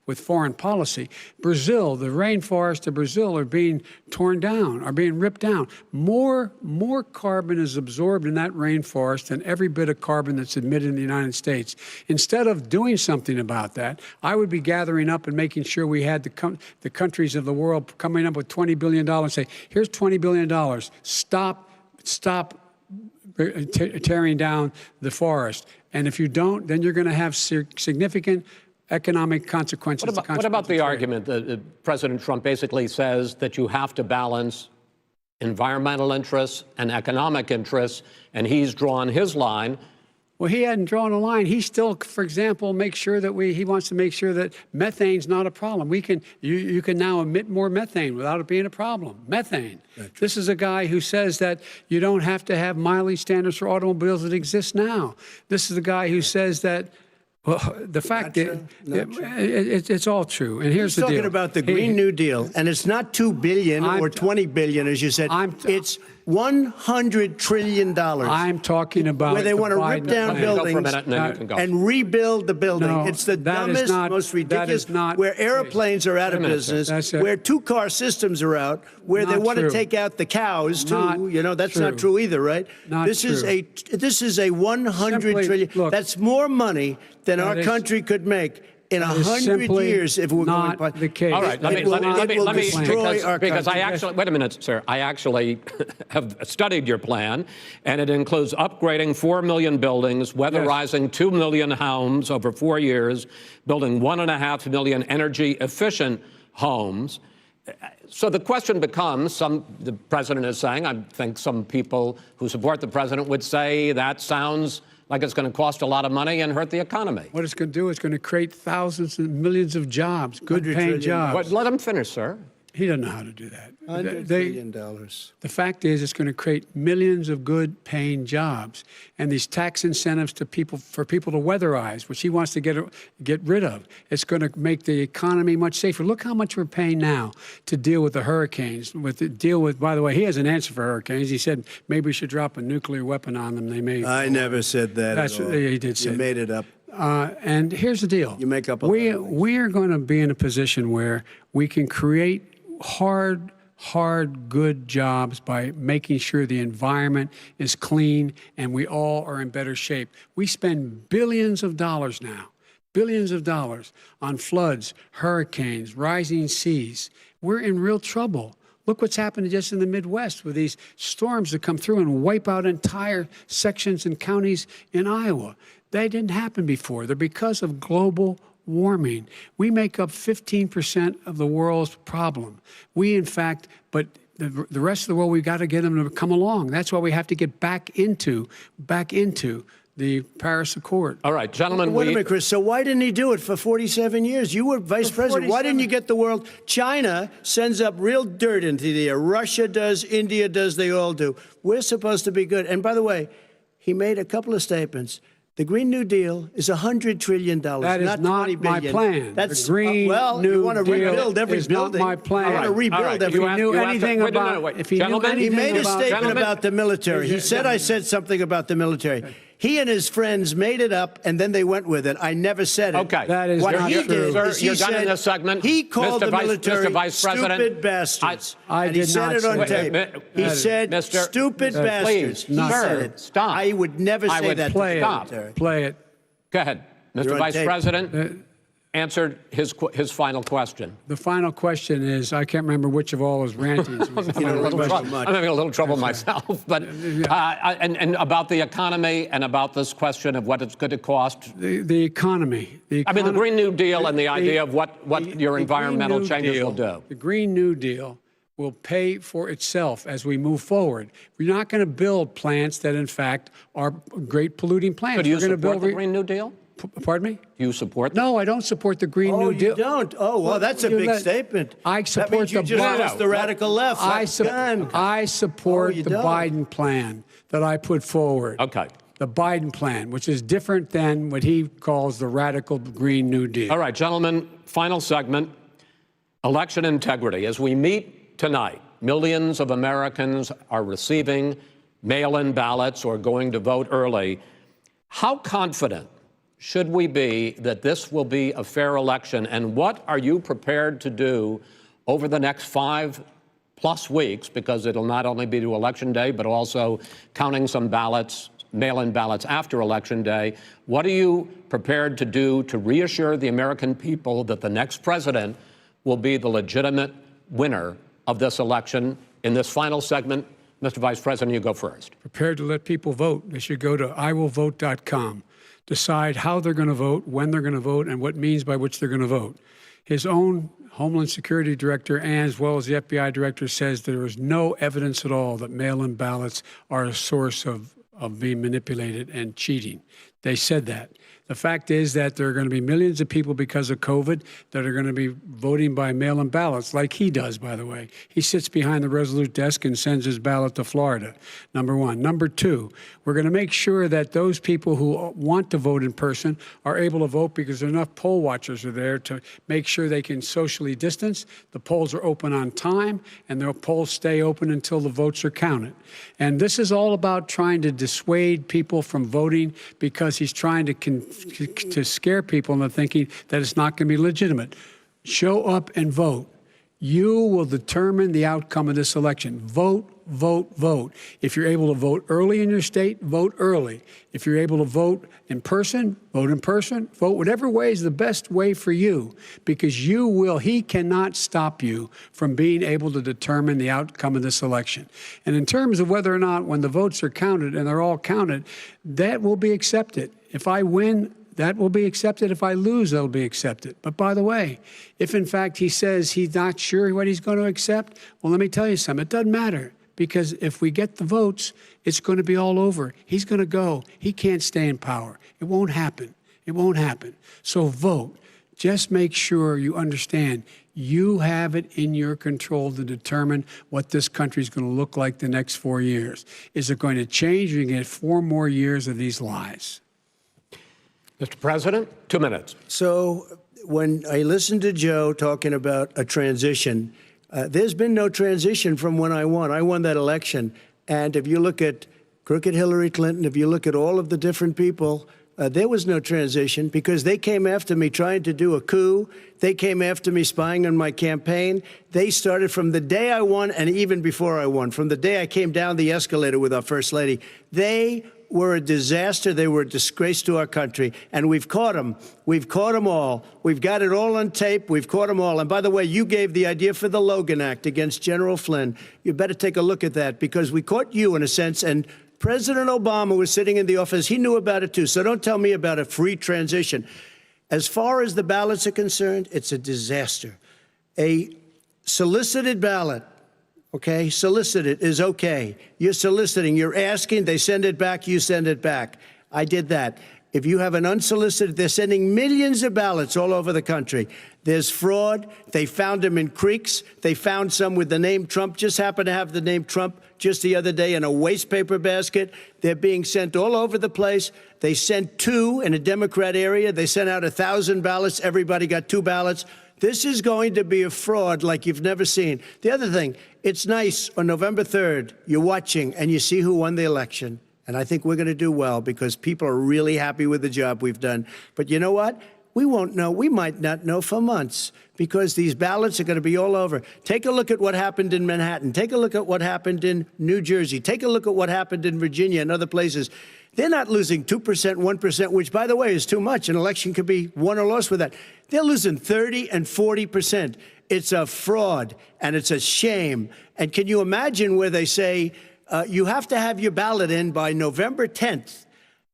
with foreign policy. Brazil, the rainforests of Brazil are being torn down, are being ripped down. More carbon is absorbed in that rainforest than every bit of carbon that's emitted in the United States. Instead of doing something about that, I would be gathering up and making sure we had the countries of the world coming up with $20 billion and say, here's $20 billion. Stop tearing down the forest. And if you don't, then you're going to have significant economic consequences. What about the argument that President Trump basically says that you have to balance environmental interests and economic interests, and he's drawn his line? Well, he hadn't drawn a line. He still, for example, makes sure that he wants to make sure that methane's not a problem. You can now emit more methane without it being a problem. Methane. This is a guy who says that you don't have to have mileage standards for automobiles that exist now. This is a guy who says that, well, the fact that it's all true. And here's the deal. He's talking about the Green New Deal, and it's not $2 billion or $20 billion, as you said. It's $100 trillion. I'm talking about where they the want to rip Biden down plan. Go for a buildings minute, and then you can go. and rebuild the building. No, It's the that is dumbest, not- most that ridiculous, is not where the case. airplanes are out of Wait a minute, sir. business, That's it. where two-car systems are out, where they Not want to true. take out the cows, too. Not That's true. not true either, right? Not this is true. this is a $100 Simply, trillion. look, That's more money than our that is- country could make in that is 100 simply years if we're not going. the case. All right, let me It will destroy our because I country. actually, wait a minute, sir. I actually have studied your plan, and it includes upgrading 4 million buildings, weatherizing 2 million homes over 4 years, building 1.5 million energy-efficient homes. So the question becomes, the president is saying, I think some people who support the president would say that sounds like it's going to cost a lot of money and hurt the economy. What it's going to do is going to create thousands and millions of jobs, good $100 paying trillion. jobs. But let him finish, sir. He doesn't know how to do that. $100 They- billion. The fact is, it's going to create millions of good-paying jobs, and these tax incentives to people for people to weatherize, which he wants to get rid of. It's going to make the economy much safer. Look how much we're paying now to deal with the hurricanes. By the way, he has an answer for hurricanes. He said maybe we should drop a nuclear weapon on them. They may. I never said that That's at all. he did say. You made it up. And here's the deal. You make up a lot of things. We are going to be in a position where we can create hard, good jobs by making sure the environment is clean and we all are in better shape. We spend billions of dollars now, billions of dollars on floods, hurricanes, rising seas. We're in real trouble. Look what's happened just in the Midwest with these storms that come through and wipe out entire sections and counties in Iowa. They didn't happen before. They're because of global warming. We make up 15% of the world's problem. But the rest of the world, we've got to get them to come along. That's why we have to get back into the Paris Accord. All right, gentlemen, Wait a minute, Chris. So why didn't he do it for 47 years? You were vice president. Why didn't you get the world? China sends up real dirt into the air. Russia does. India does. They all do. We're supposed to be good. And by the way, he made a couple of statements. The Green New Deal is $100 trillion. That is not $20 my billion. plan. That's The Green well, New you want to Deal rebuild every is not building. my plan. You want to rebuild All right. every. If he knew anything wait, no, about, no, wait. if he knew Gentlemen, He anything made a about, statement about the military. He said I said something about the military. He and his friends made it up, and then they went with it. I never said it. Okay. That is What not he true. did Sir, is he you're done in said this segment. he called Mr. the military Mr. Vice President, stupid bastards. I and he did said not it on say tape. that. He said Mr. stupid Please, bastards. He not said sir, it. stop. I would never I say would that play to it. the Stop. military. Play it. Go ahead. You're Mr. on Vice tape. President answered his final question. The final question is, I can't remember which of all his rantings was the I'm having a final little question. trouble- I'm having a little trouble myself, but and about the economy and about this question of what it's going to cost. The economy. I mean, the Green New Deal and the idea of what your the environmental Green New changes Deal- will do. The Green New Deal will pay for itself as we move forward. We're not going to build plants that, in fact, are great polluting plants. So do you We're going to support build the Green New Deal? Pardon me? Do you support that? No, I don't support the Green Oh, New you Deal. don't? Oh, well, that's a You big let- statement. I That support means you the just Biden- lost the radical left. I support you the don't. Biden plan that I put forward. Okay. The Biden plan, which is different than what he calls the radical Green New Deal. All right, gentlemen, final segment, election integrity. As we meet tonight, millions of Americans are receiving mail-in ballots or going to vote early. How confident should we be that this will be a fair election, and what are you prepared to do over the next 5+ weeks, because it'll not only be to Election Day, but also counting some ballots, mail-in ballots after Election Day. What are you prepared to do to reassure the American people that the next president will be the legitimate winner of this election? In this final segment, Mr. Vice President, you go first. Prepared to let people vote. They should go to iwillvote.com, decide how they're going to vote, when they're going to vote, and what means by which they're going to vote. His own Homeland Security Director, and as well as the FBI Director, says there is no evidence at all that mail-in ballots are a source of being manipulated and cheating. They said that. The fact is that there are going to be millions of people because of COVID that are going to be voting by mail-in ballots, like he does, by the way. He sits behind the Resolute desk and sends his ballot to Florida, number one. Number two, we're going to make sure that those people who want to vote in person are able to vote because enough poll watchers are there to make sure they can socially distance. The polls are open on time, and the polls stay open until the votes are counted. And this is all about trying to dissuade people from voting because he's trying to scare people into thinking that it's not going to be legitimate. Show up and vote. You will determine the outcome of this election. Vote, vote, vote. If you're able to vote early in your state, vote early. If you're able to vote in person, vote in person. Vote whatever way is the best way for you, because he cannot stop you from being able to determine the outcome of this election. And in terms of whether or not when the votes are counted, and they're all counted, that will be accepted. If I win, that will be accepted. If I lose, that'll be accepted. But by the way, if in fact he says he's not sure what he's going to accept, well, let me tell you something. It doesn't matter, because if we get the votes, it's going to be all over. He's going to go. He can't stay in power. It won't happen. It won't happen. So vote. Just make sure you understand you have it in your control to determine what this country is going to look like the next 4 years. Is it going to change? You're going to get 4 more years of these lies. Mr. President, 2 minutes. So when I listened to Joe talking about a transition, there's been no transition from when I won. I won that election. And if you look at crooked Hillary Clinton, if you look at all of the different people, there was no transition because they came after me trying to do a coup. They came after me spying on my campaign. They started from the day I won and even before I won, from the day I came down the escalator with our First Lady. They were a disaster. They were a disgrace to our country. And we've caught them. We've caught them all. We've got it all on tape. We've caught them all. And by the way, you gave the idea for the Logan Act against General Flynn. You better take a look at that, because we caught you in a sense. And President Obama was sitting in the office. He knew about it, too. So don't tell me about a free transition. As far as the ballots are concerned, it's a disaster. A solicited ballot, okay, solicited is okay. You're soliciting, you're asking, they send it back, you send it back. I did that. If you have an unsolicited, they're sending millions of ballots all over the country. There's fraud. They found them in creeks. They found some with the name Trump, just happened to have the name Trump just the other day in a waste paper basket. They're being sent all over the place. They sent 2 in a Democrat area. They sent out 1,000 ballots. Everybody got 2 ballots. This is going to be a fraud like you've never seen. The other thing, it's nice on November 3rd, you're watching and you see who won the election. And I think we're going to do well because people are really happy with the job we've done. But you know what? We won't know. We might not know for months because these ballots are going to be all over. Take a look at what happened in Manhattan. Take a look at what happened in New Jersey. Take a look at what happened in Virginia and other places. They're not losing 2%, 1%, which, by the way, is too much. An election could be won or lost with that. They're losing 30 and 40%. It's a fraud, and it's a shame. And can you imagine where they say, you have to have your ballot in by November 10th.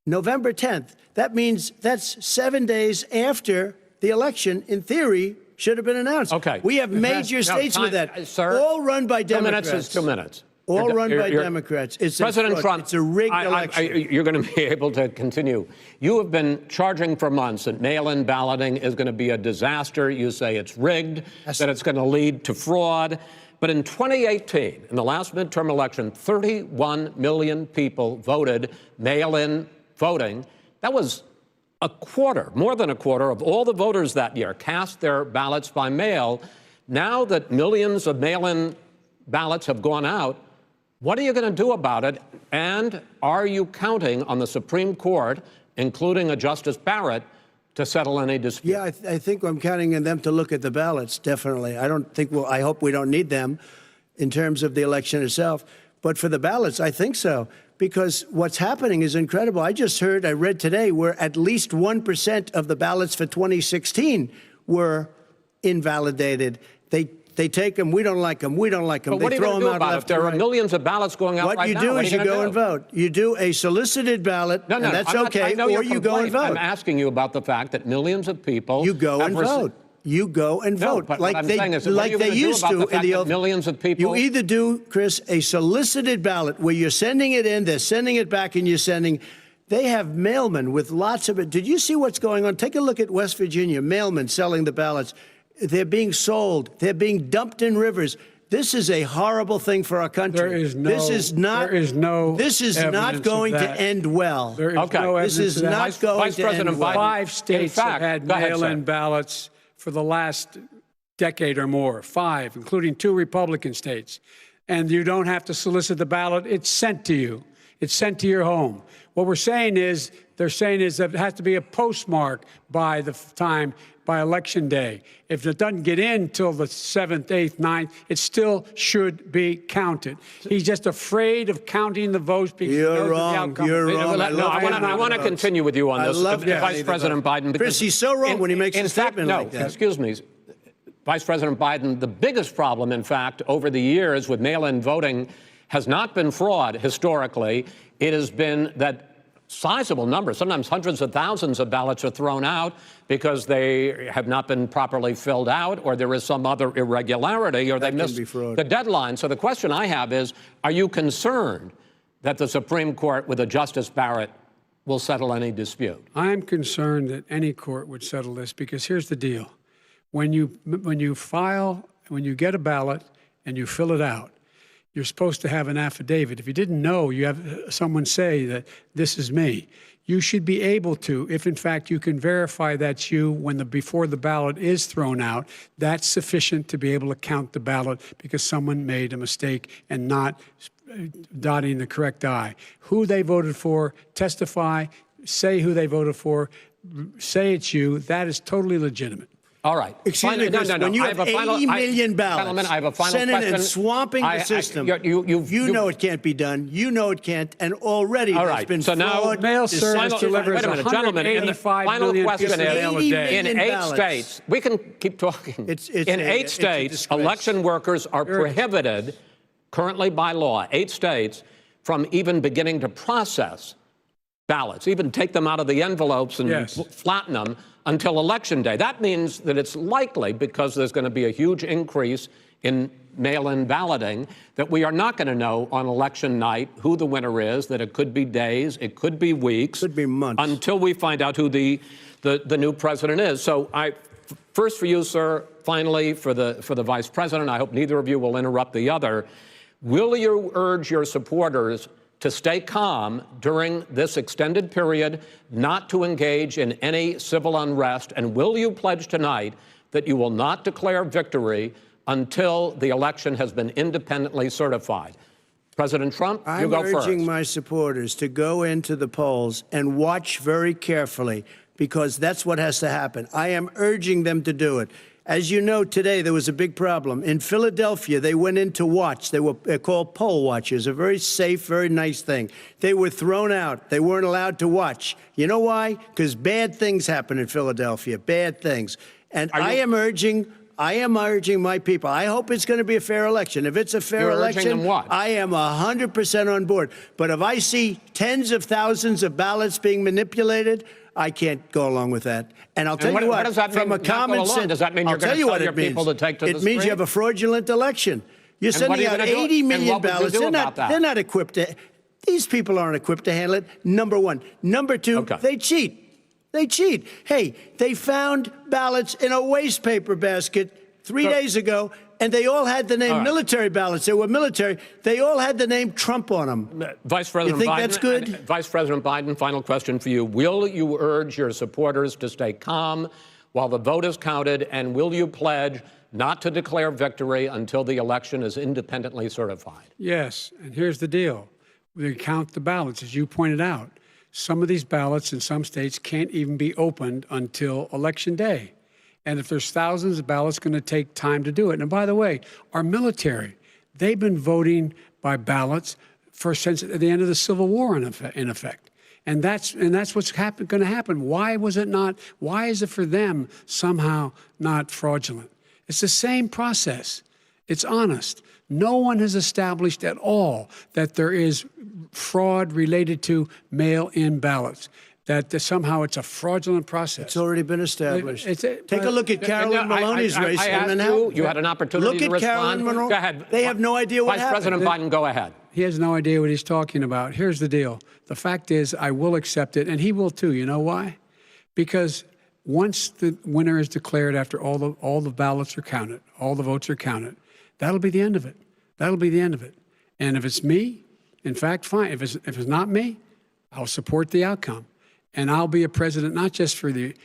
November 10th. That means that's 7 days after the election, in theory, should have been announced. Okay. We have major states with that. Sir, all run by Democrats. 2 minutes is 2 minutes. All run by Democrats. It's President Trump, it's a rigged election. You're going to be able to continue. You have been charging for months that mail-in balloting is going to be a disaster. You say it's rigged, that it's going to lead to fraud. But in 2018, in the last midterm election, 31 million people voted mail-in voting. That was a quarter, more than a quarter of all the voters that year cast their ballots by mail. Now that millions of mail-in ballots have gone out, what are you going to do about it? And are you counting on the Supreme Court, including a Justice Barrett, to settle any dispute? Yeah, I think I'm counting on them to look at the ballots, definitely. I hope we don't need them in terms of the election itself. But for the ballots, I think so, because what's happening is incredible. I read today, where at least 1% of the ballots for 2016 were invalidated. They take them. We don't like them. We don't like them. But what are you going to do about it if there are millions of ballots going out right now? What you do is you go and vote. You do a solicited ballot, and that's okay, or you go and vote. I'm asking you about the fact that millions of people... You go and vote. You go and vote. But what I'm saying is, what are you going to do about the fact that millions of people... You either do, Chris, a solicited ballot where you're sending it in, they're sending it back, and you're sending... They have mailmen with lots of it. Did you see what's going on? Take a look at West Virginia, mailmen selling the ballots. They're being sold. They're being dumped in rivers. This is a horrible thing for our country. There is no. This is not. There is no. This is not going to end well. There is Okay. no This evidence is of that. not going Vice to President end well. Biden. 5 states In fact, have had go ahead, mail-in sir. ballots for the last decade or more. 5, including 2 Republican states. And you don't have to solicit the ballot. It's sent to you. It's sent to your home. What we're saying is, they're saying is that it has to be a postmark by the time, by Election Day. If it doesn't get in till the 7th, 8th, 9th, it still should be counted. He's just afraid of counting the votes because he knows You're the wrong. outcome. You're Wait, wrong. No, I want to continue with you on I this, love Vice counting the President vote. Biden. Chris, he's so wrong when he makes a statement like that. Excuse me, Vice President Biden. The biggest problem, in fact, over the years with mail-in voting has not been fraud historically. It has been that sizable numbers, sometimes hundreds of thousands of ballots are thrown out because they have not been properly filled out, or there is some other irregularity, or they missed the deadline. So the question I have is, are you concerned that the Supreme Court with a Justice Barrett will settle any dispute? I'm concerned that any court would settle this because here's the deal. When you get a ballot and you fill it out, you're supposed to have an affidavit. If you didn't know, you have someone say that this is me. You should be able to, if in fact you can verify that's you before the ballot is thrown out, that's sufficient to be able to count the ballot because someone made a mistake and not dotting the correct I. Who they voted for, testify, say who they voted for, say it's you. That is totally legitimate. All right. Excuse me, Chris, when you have 80 million ballots, Gentlemen, I have a final Senate question. and swamping the system, you know it can't be done. You know it can't, and already All there's right. been So now, fraud. Mail service delivers wait a minute, gentlemen. In the 185 final million question pieces of is, mail a day. in million 8 ballots. states, we can keep talking. In 8 it's a states, disgrace. election workers are prohibited, currently by law, 8 states, from even beginning to process ballots, even take them out of the envelopes and flatten them until Election Day. That means that it's likely, because there's going to be a huge increase in mail-in balloting, that we are not going to know on election night who the winner is, that it could be days, it could be weeks. Could be months. Until we find out who the new president is. So first for you, sir, finally for the vice president, I hope neither of you will interrupt the other. Will you urge your supporters to stay calm during this extended period, not to engage in any civil unrest? And will you pledge tonight that you will not declare victory until the election has been independently certified? President Trump, you go first. I'm urging my supporters to go into the polls and watch very carefully, because that's what has to happen. I am urging them to do it. As you know, today there was a big problem. In Philadelphia, they went in to watch. They're called poll watchers, a very safe, very nice thing. They were thrown out. They weren't allowed to watch. You know why? Because bad things happen in Philadelphia, bad things. And I am urging my people. I hope it's going to be a fair election. If it's a fair election, them what? I am 100% on board. But if I see tens of thousands of ballots being manipulated, I can't go along with that. And I'll tell you what, does that mean, from a not go common along? sense, Does that mean you're going to tell your people to take to the It means you have a fraudulent election. You're And what are sending you out gonna do? 80 And million what would you ballots. do about that? They're not equipped to. These people aren't equipped to handle it. Number one. Number two, they cheat. They cheat. Hey, they found ballots in a waste paper basket 3 days ago, and they all had the name military ballots. They were military. They all had the name Trump on them. Vice President You think Biden, that's good? Vice President Biden, final question for you. Will you urge your supporters to stay calm while the vote is counted, and will you pledge not to declare victory until the election is independently certified? Yes, and here's the deal. We count the ballots, as you pointed out. Some of these ballots in some states can't even be opened until Election Day. And if there's thousands of ballots, it's going to take time to do it. And by the way, our military, they've been voting by ballots since the end of the Civil War, in effect. And that's what's going to happen. Why was it not? Why is it for them somehow not fraudulent? It's the same process. It's honest. No one has established at all that there is fraud related to mail-in ballots, that somehow it's a fraudulent process. It's already been established. Take a look at Carolyn Maloney's race. You had an opportunity to respond. Look at Carolyn Maloney. Go ahead. They have no idea what happened. Vice President Biden, go ahead. He has no idea what he's talking about. Here's the deal. The fact is, I will accept it, and he will too. You know why? Because once the winner is declared, after all the ballots are counted, all the votes are counted, that'll be the end of it. That'll be the end of it. And if it's me, in fact, fine. If it's not me, I'll support the outcome. And I'll be a president not just for the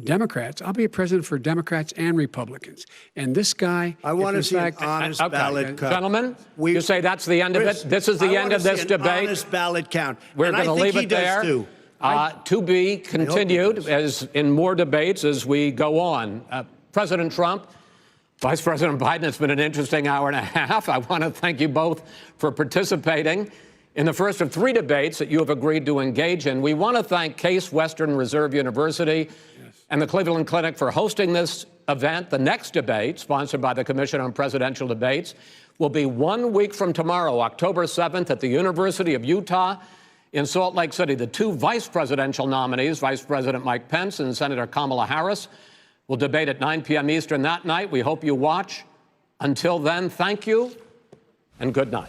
Democrats. I'll be a president for Democrats and Republicans. And this guy, I want to see an honest Okay. ballot count. Gentlemen, We- you say that's the end of Chris, it? This is the I end wanna of this see an debate? honest ballot count. We're And going to I think leave he it does there. too. To be continued does. as in more debates as we go on. President Trump, Vice President Biden, it's been an interesting hour and a half. I want to thank you both for participating in the first of 3 debates that you have agreed to engage in. We want to thank Case Western Reserve University and the Cleveland Clinic for hosting this event. The next debate, sponsored by the Commission on Presidential Debates, will be 1 week from tomorrow, October 7th, at the University of Utah in Salt Lake City. The 2 vice presidential nominees, Vice President Mike Pence and Senator Kamala Harris, will debate at 9 p.m. Eastern that night. We hope you watch. Until then, thank you and good night.